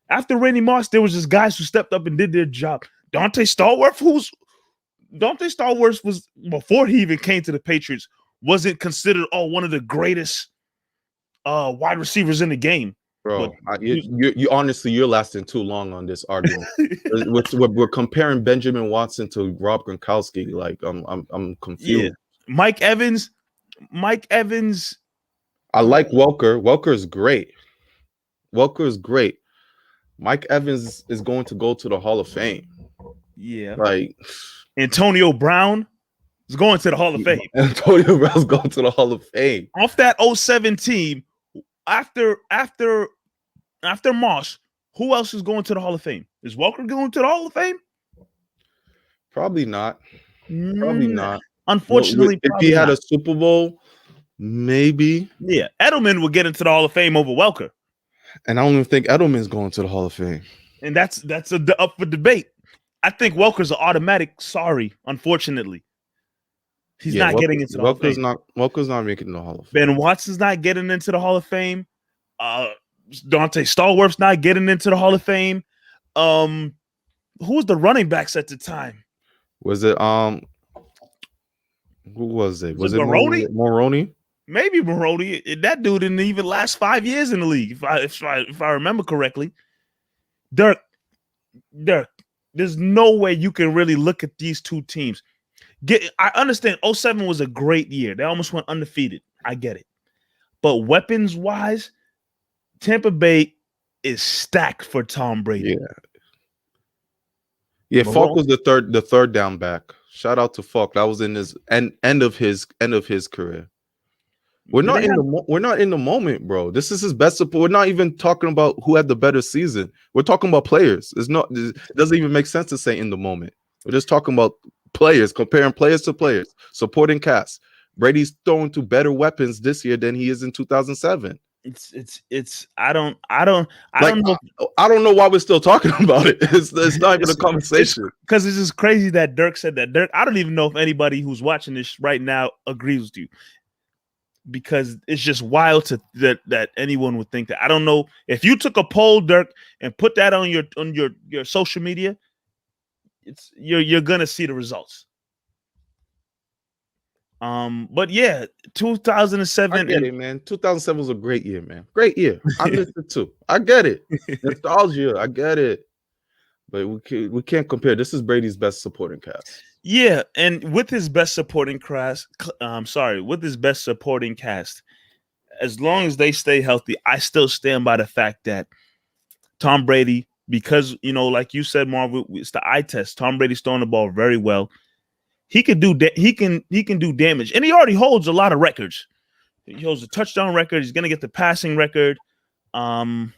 after Randy Moss, there was just guys who stepped up and did their job. Dante Stallworth was, before he even came to the Patriots, wasn't considered one of the greatest wide receivers in the game.
Bro, you honestly, you're lasting too long on this argument. we're comparing Benjamin Watson to Rob Gronkowski. Like I'm confused.
Yeah. Mike Evans.
I like Welker. Welker is great. Mike Evans is going to go to the Hall of Fame.
Yeah.
Like
Antonio Brown is going to the Hall of Fame.
Antonio Brown's going to the Hall of Fame.
Off that 07 team, after Moss, who else is going to the Hall of Fame? Is Welker going to the Hall of Fame?
Probably not. Probably not.
Unfortunately,
if he had a Super Bowl, maybe.
Yeah, Edelman would get into the Hall of Fame over Welker.
And I don't even think Edelman's going to the Hall of Fame.
And that's up for debate. I think Welker's an automatic sorry, unfortunately. He's not getting into the Hall of Fame.
Welker's not making the Hall of Fame.
Ben Watson's not getting into the Hall of Fame. Dante Stallworth's not getting into the Hall of Fame. Who was the running backs at the time?
Was it who was it?
Was it Maroney?
Maroney?
Maybe Maroney. That dude didn't even last 5 years in the league, if I remember correctly. Dirk, there's no way you can really look at these two teams. I understand 07 was a great year. They almost went undefeated. I get it. But weapons-wise, Tampa Bay is stacked for Tom Brady.
Yeah, Falk was the third down back. Shout out to Falk. That was in his end of his career. We're not in the moment, bro. This is his best support. We're not even talking about who had the better season. We're talking about players. It doesn't even make sense to say in the moment. We're just talking about players, comparing players to players, supporting cast. Brady's throwing to better weapons this year than he is in 2007.
I don't know.
I don't know why we're still talking about it. It's not even a conversation.
Because it's just crazy that Dirk said that. Dirk, I don't even know if anybody who's watching this right now agrees with you. Because it's just wild that anyone would think that. I don't know if you took a poll, Dirk, and put that on your social media. You're gonna see the results. But yeah, 2007.
I get it, man. 2007 was a great year, man. Great year. I listened to. I get it. Nostalgia. I get it. But we can't compare. This is Brady's best supporting cast.
Yeah, and with his best supporting cast, as long as they stay healthy, I still stand by the fact that Tom Brady, because like you said, Marv, it's the eye test. Tom Brady's throwing the ball very well. He can do damage, and he already holds a lot of records. He holds a touchdown record. He's gonna get the passing record. What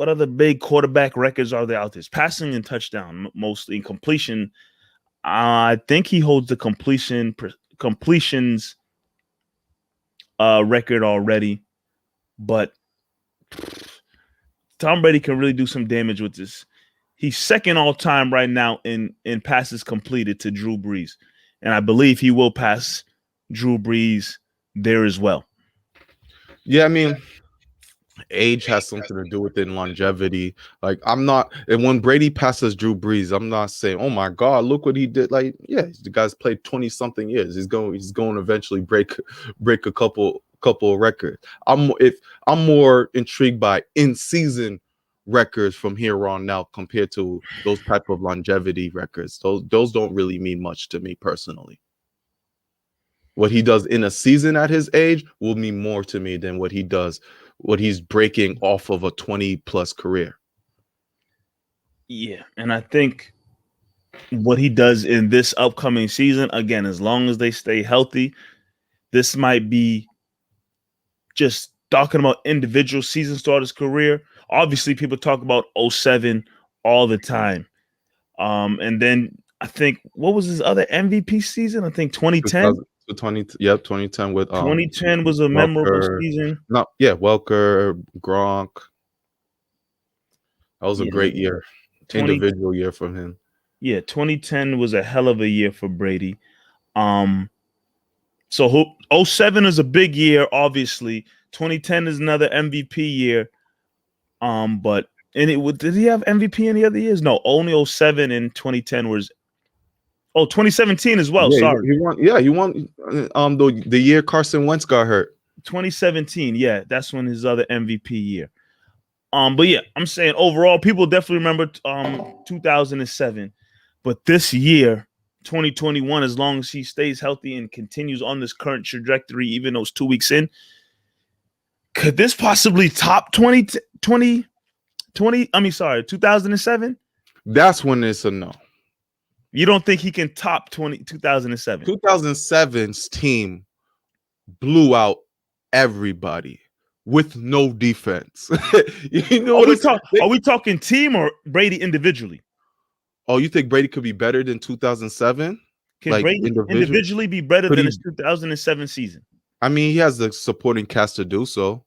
other big quarterback records are there out there? It's passing and touchdown, mostly. Completion. I think he holds the completions record already, but Tom Brady can really do some damage with this. He's second all time right now in passes completed to Drew Brees, and I believe he will pass Drew Brees there as well.
Yeah, I mean, Age has something to do with it, and longevity. Like I'm not, and when Brady passes Drew Brees, I'm not saying, "Oh my God, look what he did!" Like, yeah, the guy's played 20-something years. He's going to eventually break a couple of records. I'm more intrigued by in season records from here on out compared to those type of longevity records. Those don't really mean much to me personally. What he does in a season at his age will mean more to me than what he's breaking off of a 20+ career.
Yeah, and I think what he does in this upcoming season, again, as long as they stay healthy, this might be just talking about individual season starters career. Obviously, people talk about 07 all the time. And then I think what was his other MVP season? I think 2010.
2010 with
2010 was a memorable
Welker.
season.
No, yeah, Welker, Gronk. That was a
Yeah,
great year.
20,
Individual year from him.
yeah, 2010 was a hell of a year for Brady. So 07 is a big year, obviously. 2010 is another MVP year. But did he have MVP any other years? No, only 07 and 2010 was 2017 as well.
Yeah,
Sorry.
he won. Yeah, he won. The year Carson Wentz got hurt.
2017. Yeah, that's when his other MVP year. But yeah, I'm saying overall, people definitely remember 2007. But this year, 2021, as long as he stays healthy and continues on this current trajectory, even those 2 weeks in, could this possibly top 2007?
That's when it's a no.
You don't think he can top 2007?
2007's team blew out everybody with no defense. You know
are we talking team or Brady individually?
Oh, you think Brady could be better than 2007?
Can
like
Brady individually be better than his 2007 season?
I mean, he has the supporting cast to do so.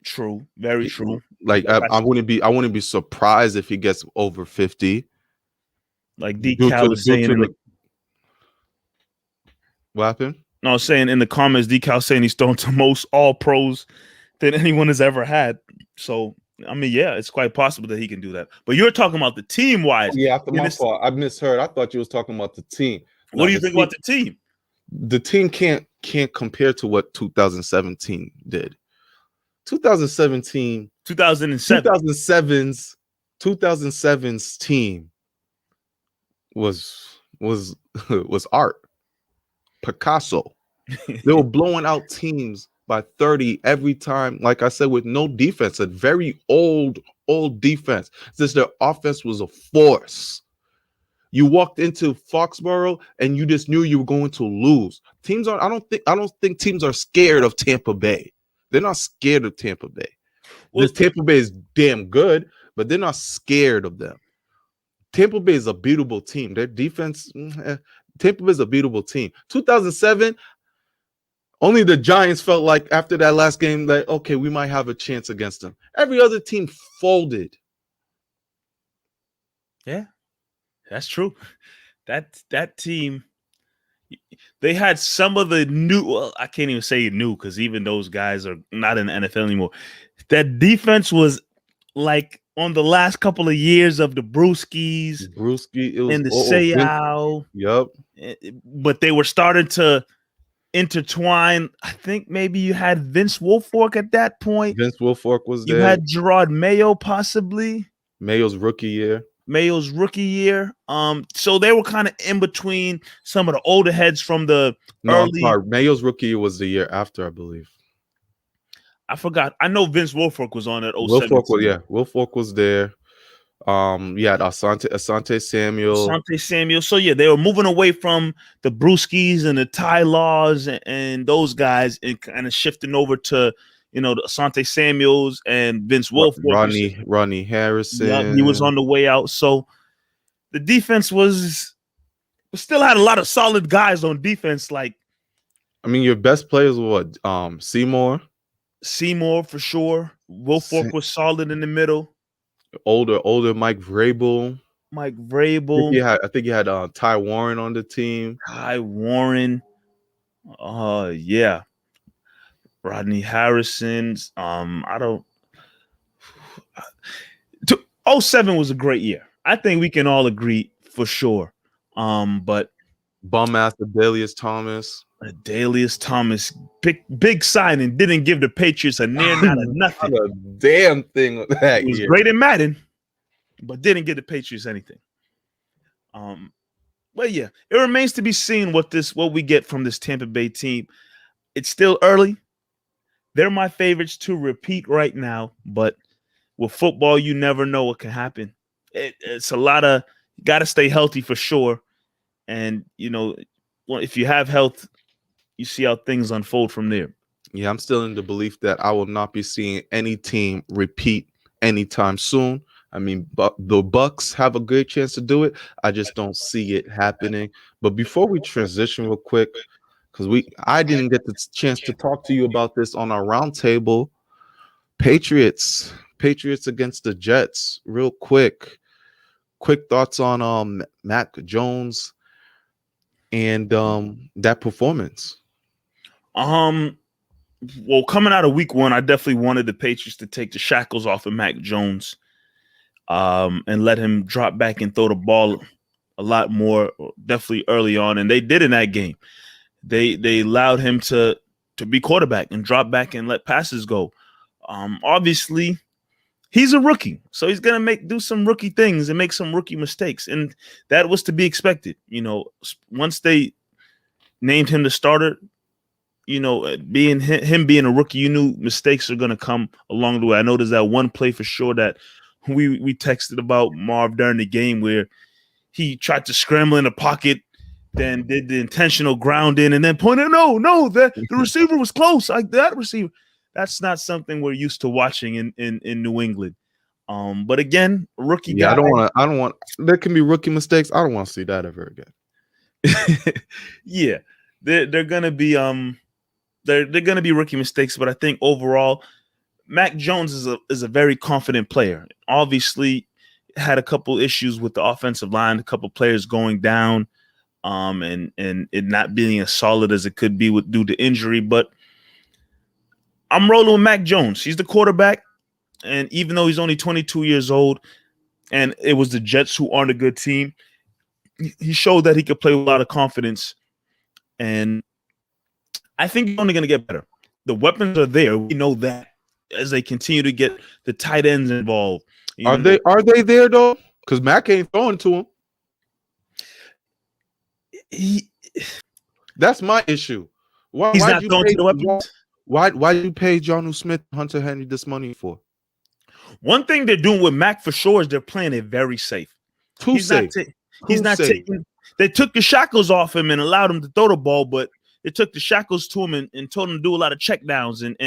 True, very true.
Like I wouldn't be surprised if he gets over 50.
Like Decal was saying
what happened?
No, I was saying in the comments, Decal saying he's thrown to most all pros that anyone has ever had. So I mean, yeah, it's quite possible that he can do that. But you're talking about the team wise.
Yeah, after my fault. I misheard. I thought you was talking about the team.
What do you think about the team?
The team can't compare to what 2017 did. 2007's team was art. Picasso. They were blowing out teams by 30 every time. Like I said, with no defense, a very old defense. Since their offense was a force. You walked into Foxborough and you just knew you were going to lose. Teams are. I don't think teams are scared of Tampa Bay. They're not scared of Tampa Bay. Well, Tampa Bay is damn good, but they're not scared of them. Tampa Bay is a beatable team. Their defense, Tampa Bay is a beatable team. 2007, only the Giants felt like after that last game that, okay, we might have a chance against them. Every other team folded.
Yeah, that's true. That team, they had some of the new, well, I can't even say new because even those guys are not in the NFL anymore. That defense was like on the last couple of years of the Brewskis and the Seau.
Yep.
But they were starting to intertwine. I think maybe you had Vince Wilfork at that point.
Vince Wilfork was there.
You had Gerard Mayo possibly.
Mayo's rookie year.
So they were kind of in between some of the older heads from the early.
Mayo's rookie year was the year after, I believe.
I forgot. I know Vince Wilfork was on at 07.
Wilfork was there. You had Asante Samuel.
So yeah, they were moving away from the Brewskis and the Ty Laws and those guys and kind of shifting over to, the Asante Samuels and Vince Wilfork.
Ronnie Harrison.
Yeah, he was on the way out. So the defense still had a lot of solid guys on defense. Like,
I mean, your best players were what? Seymour
for sure. Wilfork was solid in the middle.
Older Mike Vrabel. I think you had Ty Warren on the team.
Yeah. Rodney Harrison's. I don't. 07 was a great year. I think we can all agree for sure. But
Bum ass Adelius Thomas.
Adalius Thomas, big signing, didn't give the Patriots a near not a nothing.
Not a damn thing that
He was
year.
great in Madden, but didn't give the Patriots anything. But yeah, it remains to be seen what we get from this Tampa Bay team. It's still early. They're my favorites to repeat right now, but with football, you never know what can happen. It's a lot of you got to stay healthy for sure, and if you have health, you see how things unfold from there.
Yeah, I'm still in the belief that I will not be seeing any team repeat anytime soon. I mean, but the Bucks have a good chance to do it. I just don't see it happening. But before we transition real quick, because I didn't get the chance to talk to you about this on our roundtable. Patriots against the Jets. Real quick thoughts on Mac Jones and that performance.
Well, coming out of week 1, I definitely wanted the Patriots to take the shackles off of Mac Jones, and let him drop back and throw the ball a lot more, definitely early on, and they did in that game. They allowed him to be quarterback and drop back and let passes go. Obviously, he's a rookie, so he's gonna do some rookie things and make some rookie mistakes, and that was to be expected. Once they named him the starter, being him being a rookie, you knew mistakes are gonna come along the way. I know there's that one play for sure that we texted about Marv during the game where he tried to scramble in the pocket, then did the intentional ground in, and then pointed. No, the receiver was close. Like that receiver. That's not something we're used to watching in New England. But again, rookie guy.
I don't want. There can be rookie mistakes. I don't want to see that ever again.
Yeah, they're gonna be they're gonna be rookie mistakes. But I think overall, Mac Jones is a very confident player. Obviously, had a couple issues with the offensive line, a couple players going down, and it not being as solid as it could be due to injury, but I'm rolling with Mac Jones. He's the quarterback, and even though he's only 22 years old, and it was the Jets who aren't a good team, he showed that he could play with a lot of confidence, and I think he's only going to get better. The weapons are there. We know that as they continue to get the tight ends involved.
Are they there though? Because Mac ain't throwing to him. That's my issue.
He's not throwing to the weapons.
Why do you pay Jonnu Smith, Hunter Henry this money for?
One thing they're doing with Mac for sure is they're playing it very safe. He's not taking. They took the shackles off him and allowed him to throw the ball, but they took the shackles to him and told him to do a lot of check downs and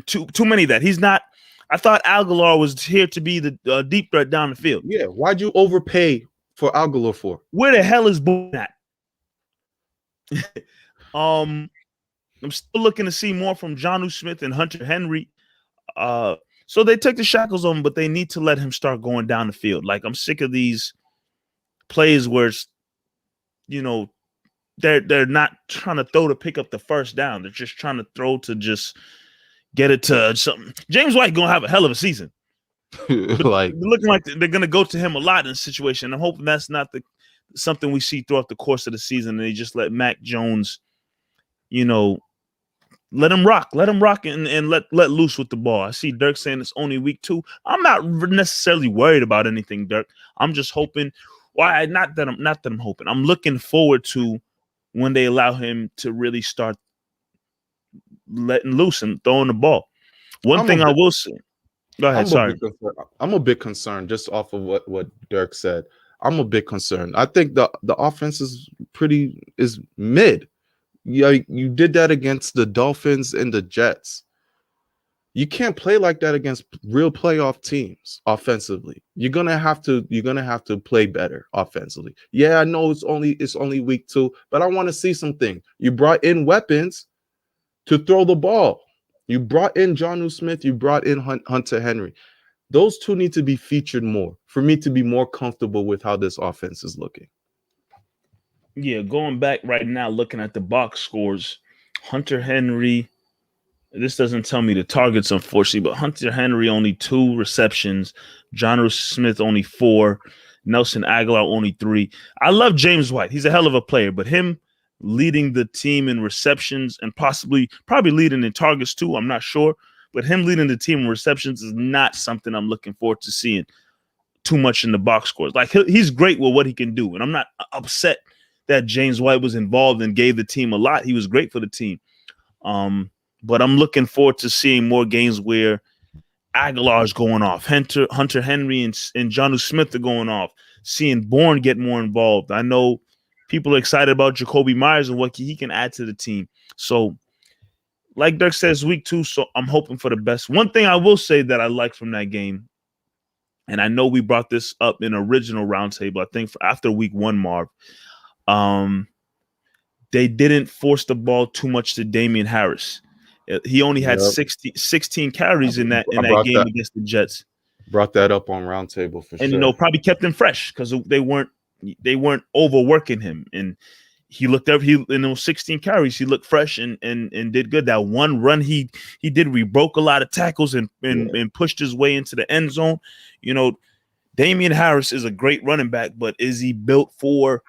too many of that. He's not. I thought Aguilar was here to be the deep threat down the field.
Yeah, why'd you overpay for Aguilar for?
Where the hell is Boone at? I'm still looking to see more from Jonnu Smith and Hunter Henry. So they took the shackles on him, but they need to let him start going down the field. Like, I'm sick of these plays where it's, they're not trying to throw to pick up the first down. They're just trying to throw to just get it to something. James White gonna have a hell of a season. Like looking like they're gonna go to him a lot in this situation. I'm hoping that's not something we see throughout the course of the season. And they just let Mac Jones, let him rock and let loose with the ball. I see Dirk saying it's only week 2. I'm not necessarily worried about anything, Dirk. I'm just hoping. Why? Not that I'm hoping. I'm looking forward to when they allow him to really start letting loose and throwing the ball. One thing I will say. Go ahead. Sorry.
I'm a bit concerned just off of what Dirk said. I'm a bit concerned. I think the offense is mid. Yeah, you did that against the Dolphins and the Jets. You can't play like that against real playoff teams offensively. You're gonna have to play better offensively. Yeah, I know it's only week 2, but I want to see something. You brought in weapons to throw the ball. You brought in Jonnu Smith. You brought in Hunter Henry. Those two need to be featured more for me to be more comfortable with how this offense is looking.
Yeah, going back right now, looking at the box scores, Hunter Henry This doesn't tell me the targets, unfortunately, but Hunter Henry only 2 receptions, John Smith only 4, Nelson Aguilar only 3. I love James White. He's a hell of a player, but him leading the team in receptions and probably leading in targets too, I'm not sure. But him leading the team in receptions is not something I'm looking forward to seeing too much in the box scores. Like he's great with what he can do, and I'm not upset that James White was involved and gave the team a lot. He was great for the team. But I'm looking forward to seeing more games where Aguilar's going off, Hunter Henry and Jonnu Smith are going off, seeing Bourne get more involved. I know people are excited about Jacoby Myers and what he can add to the team. So, like Dirk says, week 2, so I'm hoping for the best. One thing I will say that I like from that game, and I know we brought this up in original roundtable, I think after week 1, Marv, they didn't force the ball too much to Damian Harris. He only had 16 carries in that game against the Jets.
Brought that up on roundtable for
and,
sure.
And probably kept him fresh because they weren't overworking him. And he looked up. In those 16 carries, he looked fresh and did good. That one run he did, we broke a lot of tackles and pushed his way into the end zone. Damian Harris is a great running back, but is he built for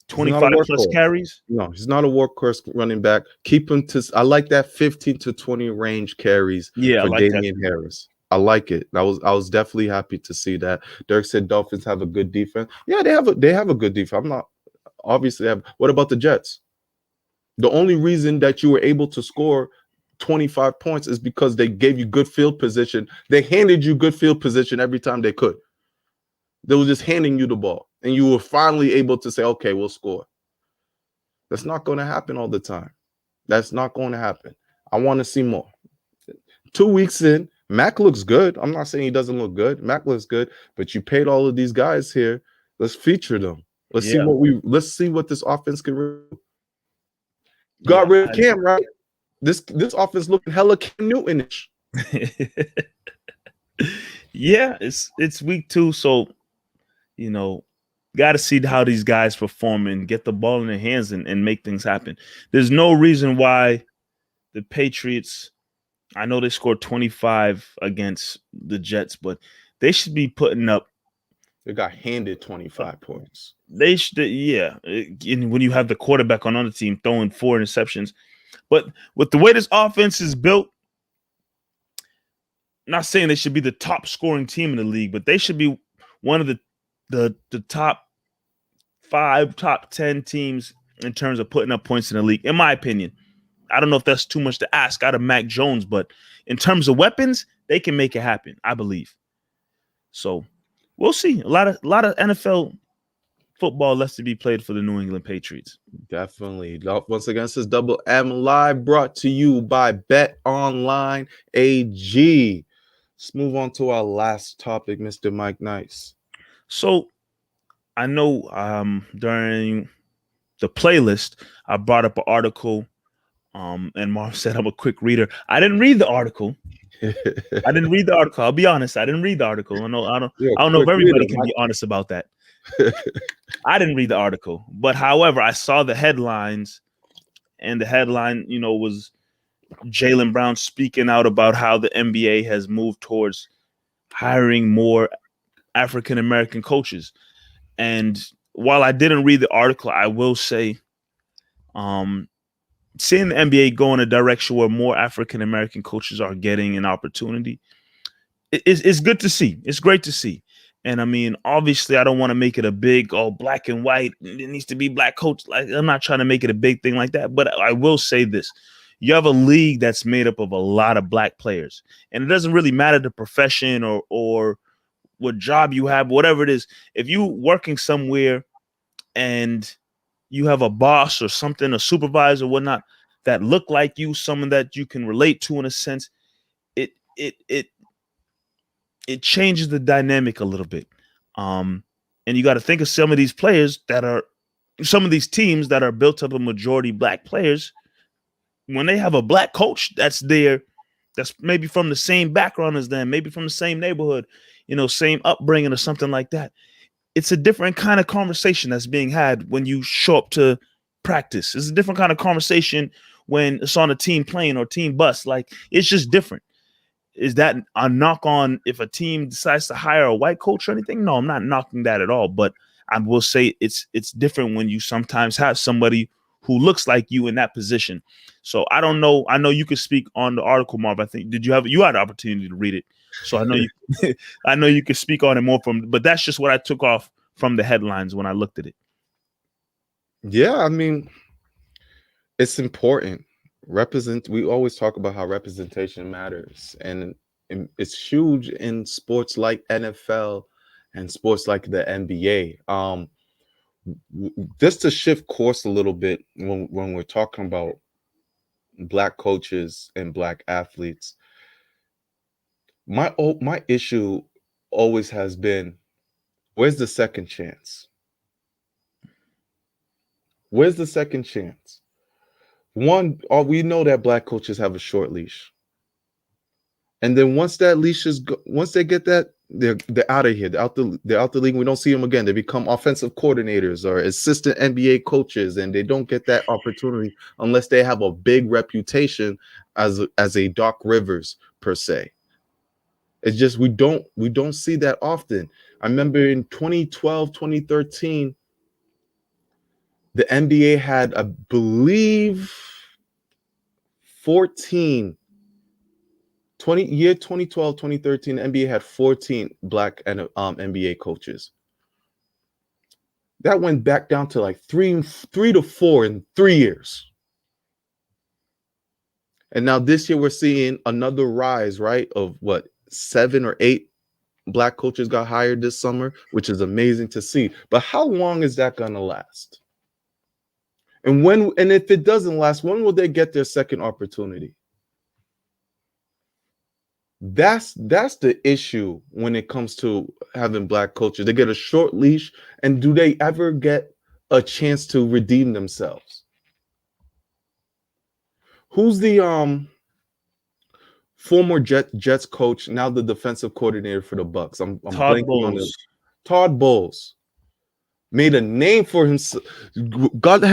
25 plus carries?
No, he's not a workhorse running back. Keep him to. I like that 15 to 20 range carries for Damian Harris. I like it. I was definitely happy to see that. Dirk said Dolphins have a good defense. Yeah, they have a good defense. I'm not obviously. What about the Jets? The only reason that you were able to score 25 points is because they gave you good field position. They handed you good field position every time they could. They were just handing you the ball, and you were finally able to say, okay, we'll score. That's not going to happen all the time. That's not going to happen. I want to see more. 2 weeks in, Mac looks good. I'm not saying he doesn't look good. Mac looks good, but you paid all of these guys here. Let's feature them. Let's see what this offense can do. Got rid of Cam, right? This offense looking hella Cam Newton-ish.
Yeah, it's week 2, so got to see how these guys perform and get the ball in their hands and make things happen. There's no reason why the Patriots, I know they scored 25 against the Jets, but they should be putting up.
They got handed 25 points.
They should, and when you have the quarterback on the team throwing 4 interceptions. But with the way this offense is built, not saying they should be the top scoring team in the league, but they should be one of the top 5, top 10 teams in terms of putting up points in the league, in my opinion. I don't know if that's too much to ask out of Mac Jones, but in terms of weapons, they can make it happen, I believe. So we'll see. A lot of NFL football left to be played for the New England Patriots.
Definitely. Once again, this is Double M Live, brought to you by Bet Online AG. Let's move on to our last topic, Mr. Mike Nice.
So I know during the playlist, I brought up an article, and Marv said I'm a quick reader. I didn't read the article. I'll be honest. I didn't read the article. I don't know if everybody can be honest about that. I didn't read the article, but however, I saw the headlines, and the headline, was Jaylen Brown speaking out about how the NBA has moved towards hiring more African-American coaches. And while I didn't read the article, I will say, seeing the NBA go in a direction where more African-American coaches are getting an opportunity, it's good to see. It's great to see. And I mean, obviously, I don't want to make it a big, black and white. It needs to be black coach. Like, I'm not trying to make it a big thing like that. But I will say this. You have a league that's made up of a lot of black players. And it doesn't really matter the profession or what job you have, whatever it is. If you working somewhere and you have a boss or something, a supervisor or whatnot, that look like you, someone that you can relate to in a sense, it changes the dynamic a little bit. And you got to think of some of these players some of these teams that are built up of majority black players. When they have a black coach that's there, that's maybe from the same background as them, maybe from the same neighborhood, same upbringing or something like that. It's a different kind of conversation that's being had when you show up to practice. It's a different kind of conversation when it's on a team plane or team bus. Like, it's just different. Is that a knock on if a team decides to hire a white coach or anything? No, I'm not knocking that at all. But I will say it's different when you sometimes have somebody who looks like you in that position. So I don't know. I know you could speak on the article, Marv. I think you had the opportunity to read it. So I know you I know you could speak on it more but that's just what I took off from the headlines when I looked at it.
Yeah, I mean, it's important. We always talk about how representation matters, and it's huge in sports like NFL and sports like the NBA. Just to shift course a little bit when we're talking about black coaches and black athletes, my issue always has been, where's the second chance? Where's the second chance? One, we know that black coaches have a short leash, and then once that leash once they get that, they're out of here. They're out the league. We don't see them again. They become offensive coordinators or assistant NBA coaches, and they don't get that opportunity unless they have a big reputation as a Doc Rivers per se. It's just we don't see that often. I remember in 2012, 2013, the NBA had, I believe, 14 year 2012, 2013, the NBA had 14 black NBA coaches. That went back down to like three to four in 3 years. And now this year we're seeing another rise, right? Of what, 7 or 8 black coaches got hired this summer, which is amazing to see. But how long is that going to last? And if it doesn't last, when will they get their second opportunity? That's the issue when it comes to having black coaches. They get a short leash, and do they ever get a chance to redeem themselves? Who's the former Jets coach, now the defensive coordinator for the Bucks? I'm
Todd
blanking on
Bowles.
Todd Bowles made a name for himself, got the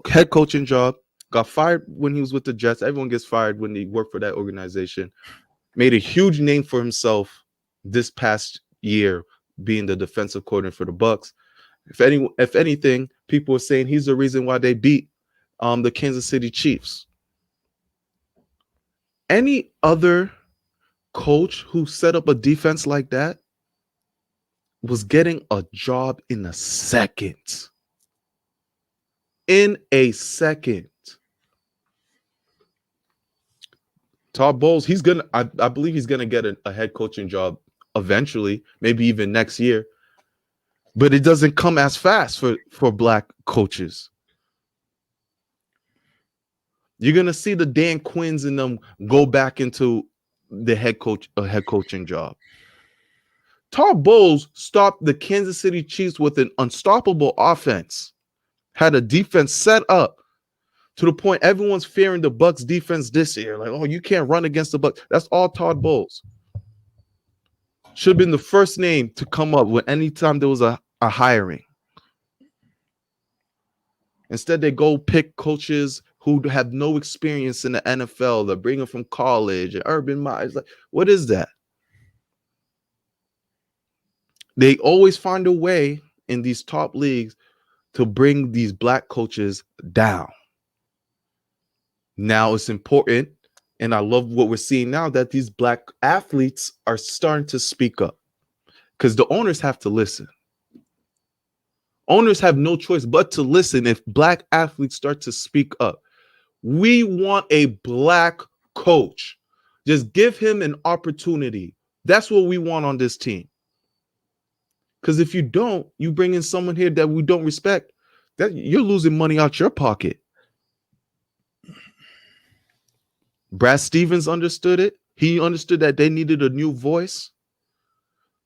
head coaching job, got fired when he was with the Jets. Everyone gets fired when they work for that organization. Made a huge name for himself this past year being the defensive coordinator for the Bucks. If anything, people are saying he's the reason why they beat the Kansas City Chiefs. Any other coach who set up a defense like that was getting a job in a second. In a second. Todd Bowles, I believe he's gonna get a head coaching job eventually, maybe even next year. But it doesn't come as fast for black coaches. You're gonna see the Dan Quinns and them go back into the head coaching job. Todd Bowles stopped the Kansas City Chiefs with an unstoppable offense, had a defense set up to the point everyone's fearing the Bucks defense this year. Like, oh, you can't run against the Bucks. That's all Todd Bowles. Should have been the first name to come up when anytime there was a hiring. Instead, they go pick coaches who have no experience in the NFL. They bring them from college and Urban Meyer. Like, what is that? They always find a way in these top leagues to bring these black coaches down. Now it's important, and I love what we're seeing now, that these black athletes are starting to speak up because the owners have to listen. Owners have no choice but to listen if black athletes start to speak up. We want a black coach. Just give him an opportunity. That's what we want on this team. Because if you don't, you bring in someone here that we don't respect, that you're losing money out your pocket. Brad Stevens understood it. He understood that they needed a new voice.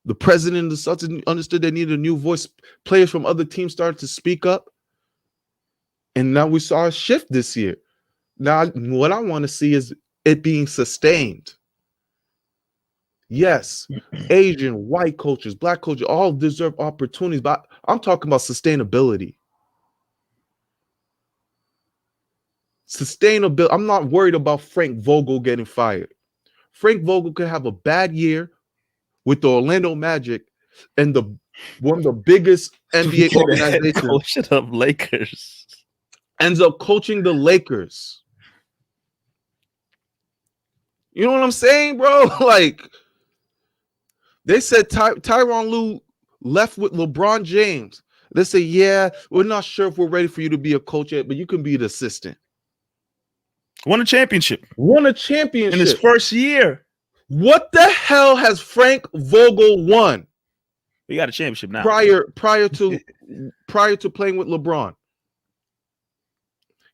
The president of the Celtics understood they needed a new voice. Players from other teams started to speak up. And now we saw a shift this year. Now, what I want to see is it being sustained. Yes, Asian, white coaches, black coaches, all deserve opportunities, but I'm talking about sustainability. Sustainability. I'm not worried about Frank Vogel getting fired. Frank Vogel could have a bad year with the Orlando Magic and one of the biggest NBA organizations
Coach of Lakers
ends up coaching the Lakers. You know what I'm saying, bro? Like, they said Tyronn Lue left with LeBron James. They say, yeah, we're not sure if we're ready for you to be a coach yet, but you can be the assistant.
Won a championship
In
his first year.
What the hell has Frank Vogel won?
We got a championship now.
Prior to playing with LeBron.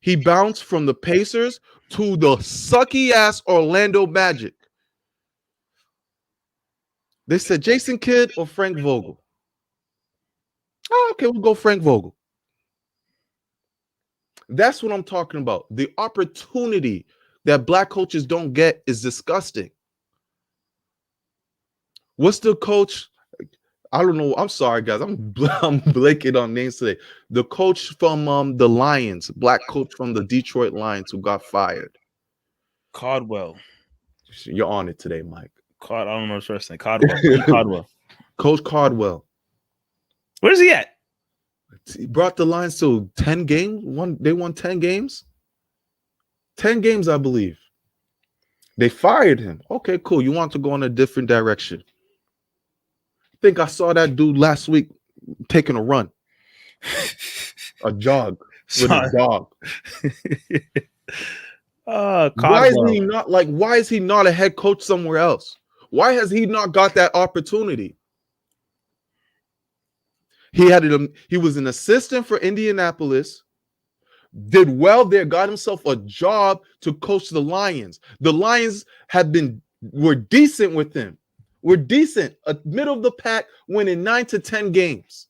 He bounced from the Pacers to the sucky ass Orlando Magic. They said Jason Kidd or Frank Vogel. Oh, okay, we'll go Frank Vogel. That's what I'm talking about. The opportunity that black coaches don't get is disgusting. What's the coach? I don't know. I'm sorry, guys. I'm blanking on names today. The coach from the Lions, black coach from the Detroit Lions who got fired.
Caldwell.
You're on it today, Mike.
I don't know his first name. Caldwell.
Coach Caldwell.
Where's he at?
He brought the Lions to 10 games. They won 10 games. 10 games, I believe. They fired him. Okay, cool. You want to go in a different direction. I think I saw that dude last week taking a run. A jog with a dog. Why is he not a head coach somewhere else? Why has he not got that opportunity? He was an assistant for Indianapolis, did well there, got himself a job to coach the Lions. The Lions were decent with him. We're decent, a middle of the pack, winning 9 to 10 games.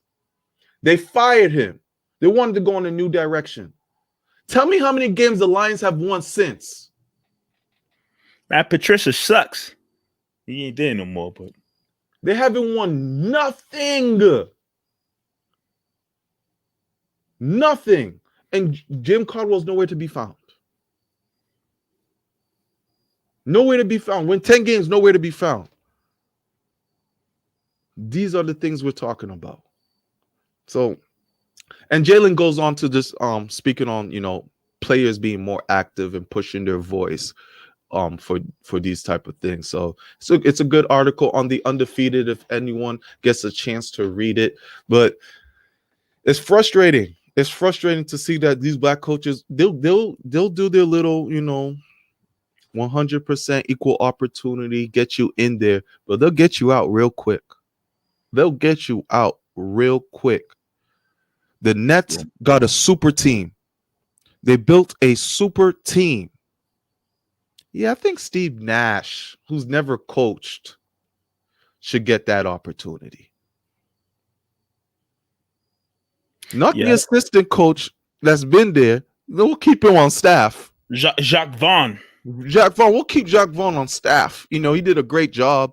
They fired him. They wanted to go in a new direction. Tell me how many games the Lions have won since.
Matt Patricia sucks. He ain't there no more, but
they haven't won nothing. Nothing. And Jim Caldwell's nowhere to be found. Nowhere to be found. Win 10 games, nowhere to be found. These are the things we're talking about. So, and Jalen goes on to this, speaking on, players being more active and pushing their voice for these type of things. So it's a good article on the Undefeated if anyone gets a chance to read it. But it's frustrating. It's frustrating to see that these black coaches, they'll do their little, 100% equal opportunity, get you in there, but they'll get you out real quick. The Nets got a super team. They built a super team. Yeah, I think Steve Nash, who's never coached, should get that opportunity. Not the assistant coach that's been there. We'll keep him on staff.
Jacques Vaughn.
We'll keep Jacques Vaughn on staff. He did a great job.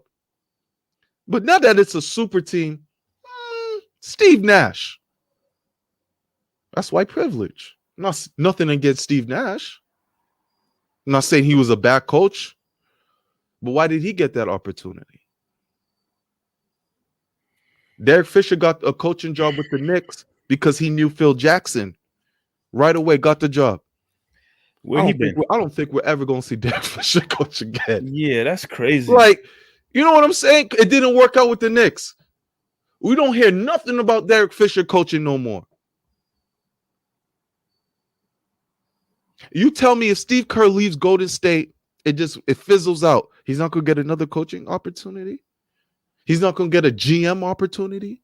But now that it's a super team, Steve Nash. That's white privilege. Nothing against Steve Nash. I'm not saying he was a bad coach, but why did he get that opportunity? Derek Fisher got a coaching job with the Knicks because he knew Phil Jackson. Right away, got the job. I don't think we're ever going to see Derek Fisher coach again.
Yeah, that's crazy.
Like, you know what I'm saying? It didn't work out with the Knicks. We don't hear nothing about Derek Fisher coaching no more. You tell me if Steve Kerr leaves Golden State, it fizzles out. He's not going to get another coaching opportunity. He's not going to get a GM opportunity.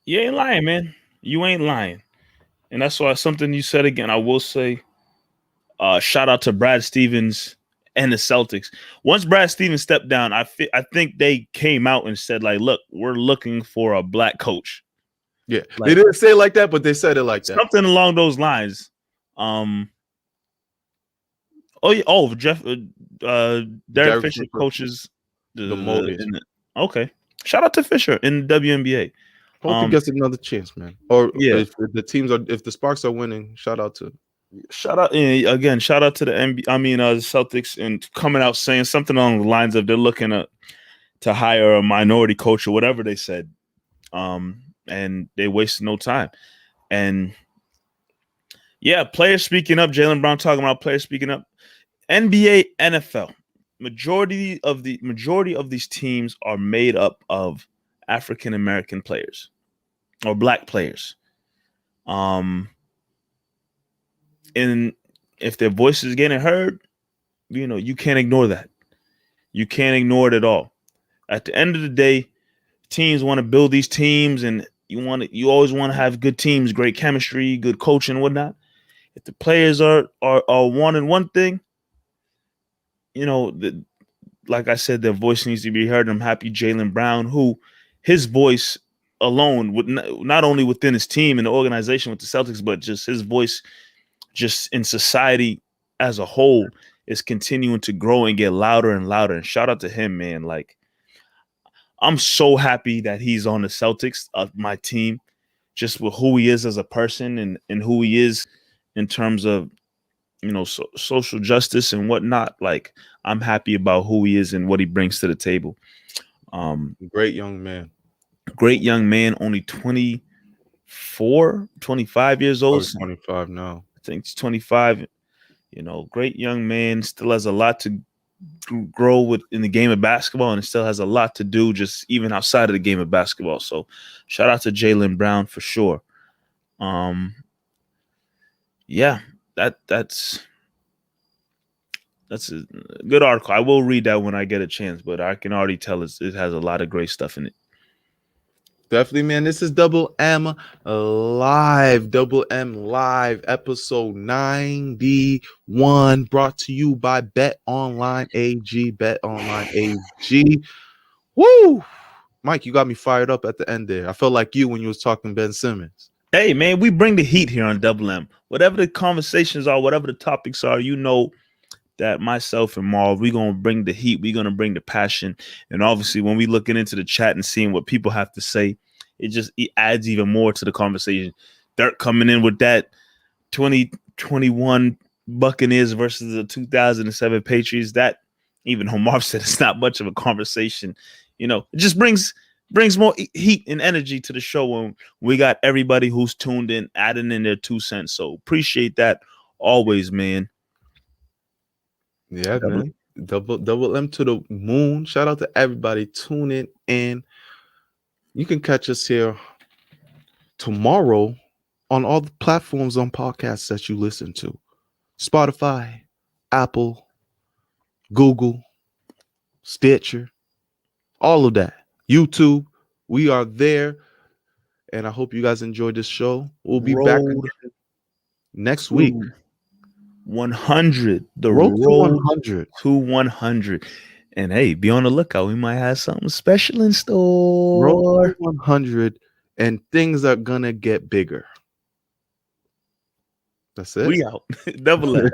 You ain't lying, man. You ain't lying. And that's why something you said again, I will say, shout out to Brad Stevens and the Celtics. Once Brad Stevens stepped down, I think they came out and said, like, look, we're looking for a black coach.
Yeah, they didn't say it like that, but they said it like that.
Something along those lines. Derek Fisher coaches
the Motives.
okay. Shout out to Fisher in the WNBA.
Hope he gets another chance, man. Or
Yeah.
if the Sparks are winning, shout out to.
Shout out again. Shout out to the the Celtics, and coming out saying something along the lines of they're looking to hire a minority coach or whatever they said, and they wasted no time. And yeah, players speaking up. Jaylen Brown talking about players speaking up. NBA, NFL. Majority of these teams are made up of African American players or black players. And if their voice is getting heard, you can't ignore that. You can't ignore it at all. At the end of the day, teams want to build these teams, and you always want to have good teams, great chemistry, good coaching, and whatnot. If the players are wanting one thing, like I said, their voice needs to be heard. I'm happy Jaylen Brown, who his voice alone would not only within his team and the organization with the Celtics, but just his voice just in society as a whole is continuing to grow and get louder and louder. And shout out to him, man. Like, I'm so happy that he's on the Celtics, my team, just with who he is as a person and who he is in terms of, social justice and whatnot. Like, I'm happy about who he is and what he brings to the table.
Great young man.
Great young man, only 24, 25 years old.
25 now.
I think he's 25. Great young man, still has a lot to grow with in the game of basketball, and it still has a lot to do just even outside of the game of basketball. So shout out to Jaylen Brown for sure. Yeah, that's a good article. I will read that when I get a chance, but I can already tell it has a lot of great stuff in it.
Definitely, man. This is Double M Live, episode 91, brought to you by Bet Online AG. Bet Online AG. Woo! Mike, you got me fired up at the end there. I felt like you when you was talking Ben Simmons.
Hey, man, we bring the heat here on Double M. Whatever the conversations are, whatever the topics are, that myself and Marv, we're going to bring the heat. We're going to bring the passion. And obviously, when we looking into the chat and seeing what people have to say, it adds even more to the conversation. Dirk coming in with that 2021 Buccaneers versus the 2007 Patriots. That, even though Marv said it's not much of a conversation, it just brings more heat and energy to the show when we got everybody who's tuned in adding in their 2 cents. So appreciate that always, man.
Yeah, man. Double M to the moon. Shout out to everybody tuning in. You can catch us here tomorrow on all the platforms on podcasts that you listen to. Spotify, Apple, Google, Stitcher, all of that. YouTube, we are there. And I hope you guys enjoyed this show. We'll be back next week.
100. The
road to 100.
To 100. And hey, be on the lookout. We might have something special in store.
Road to 100, and things are gonna get bigger. That's it.
We out. Double M.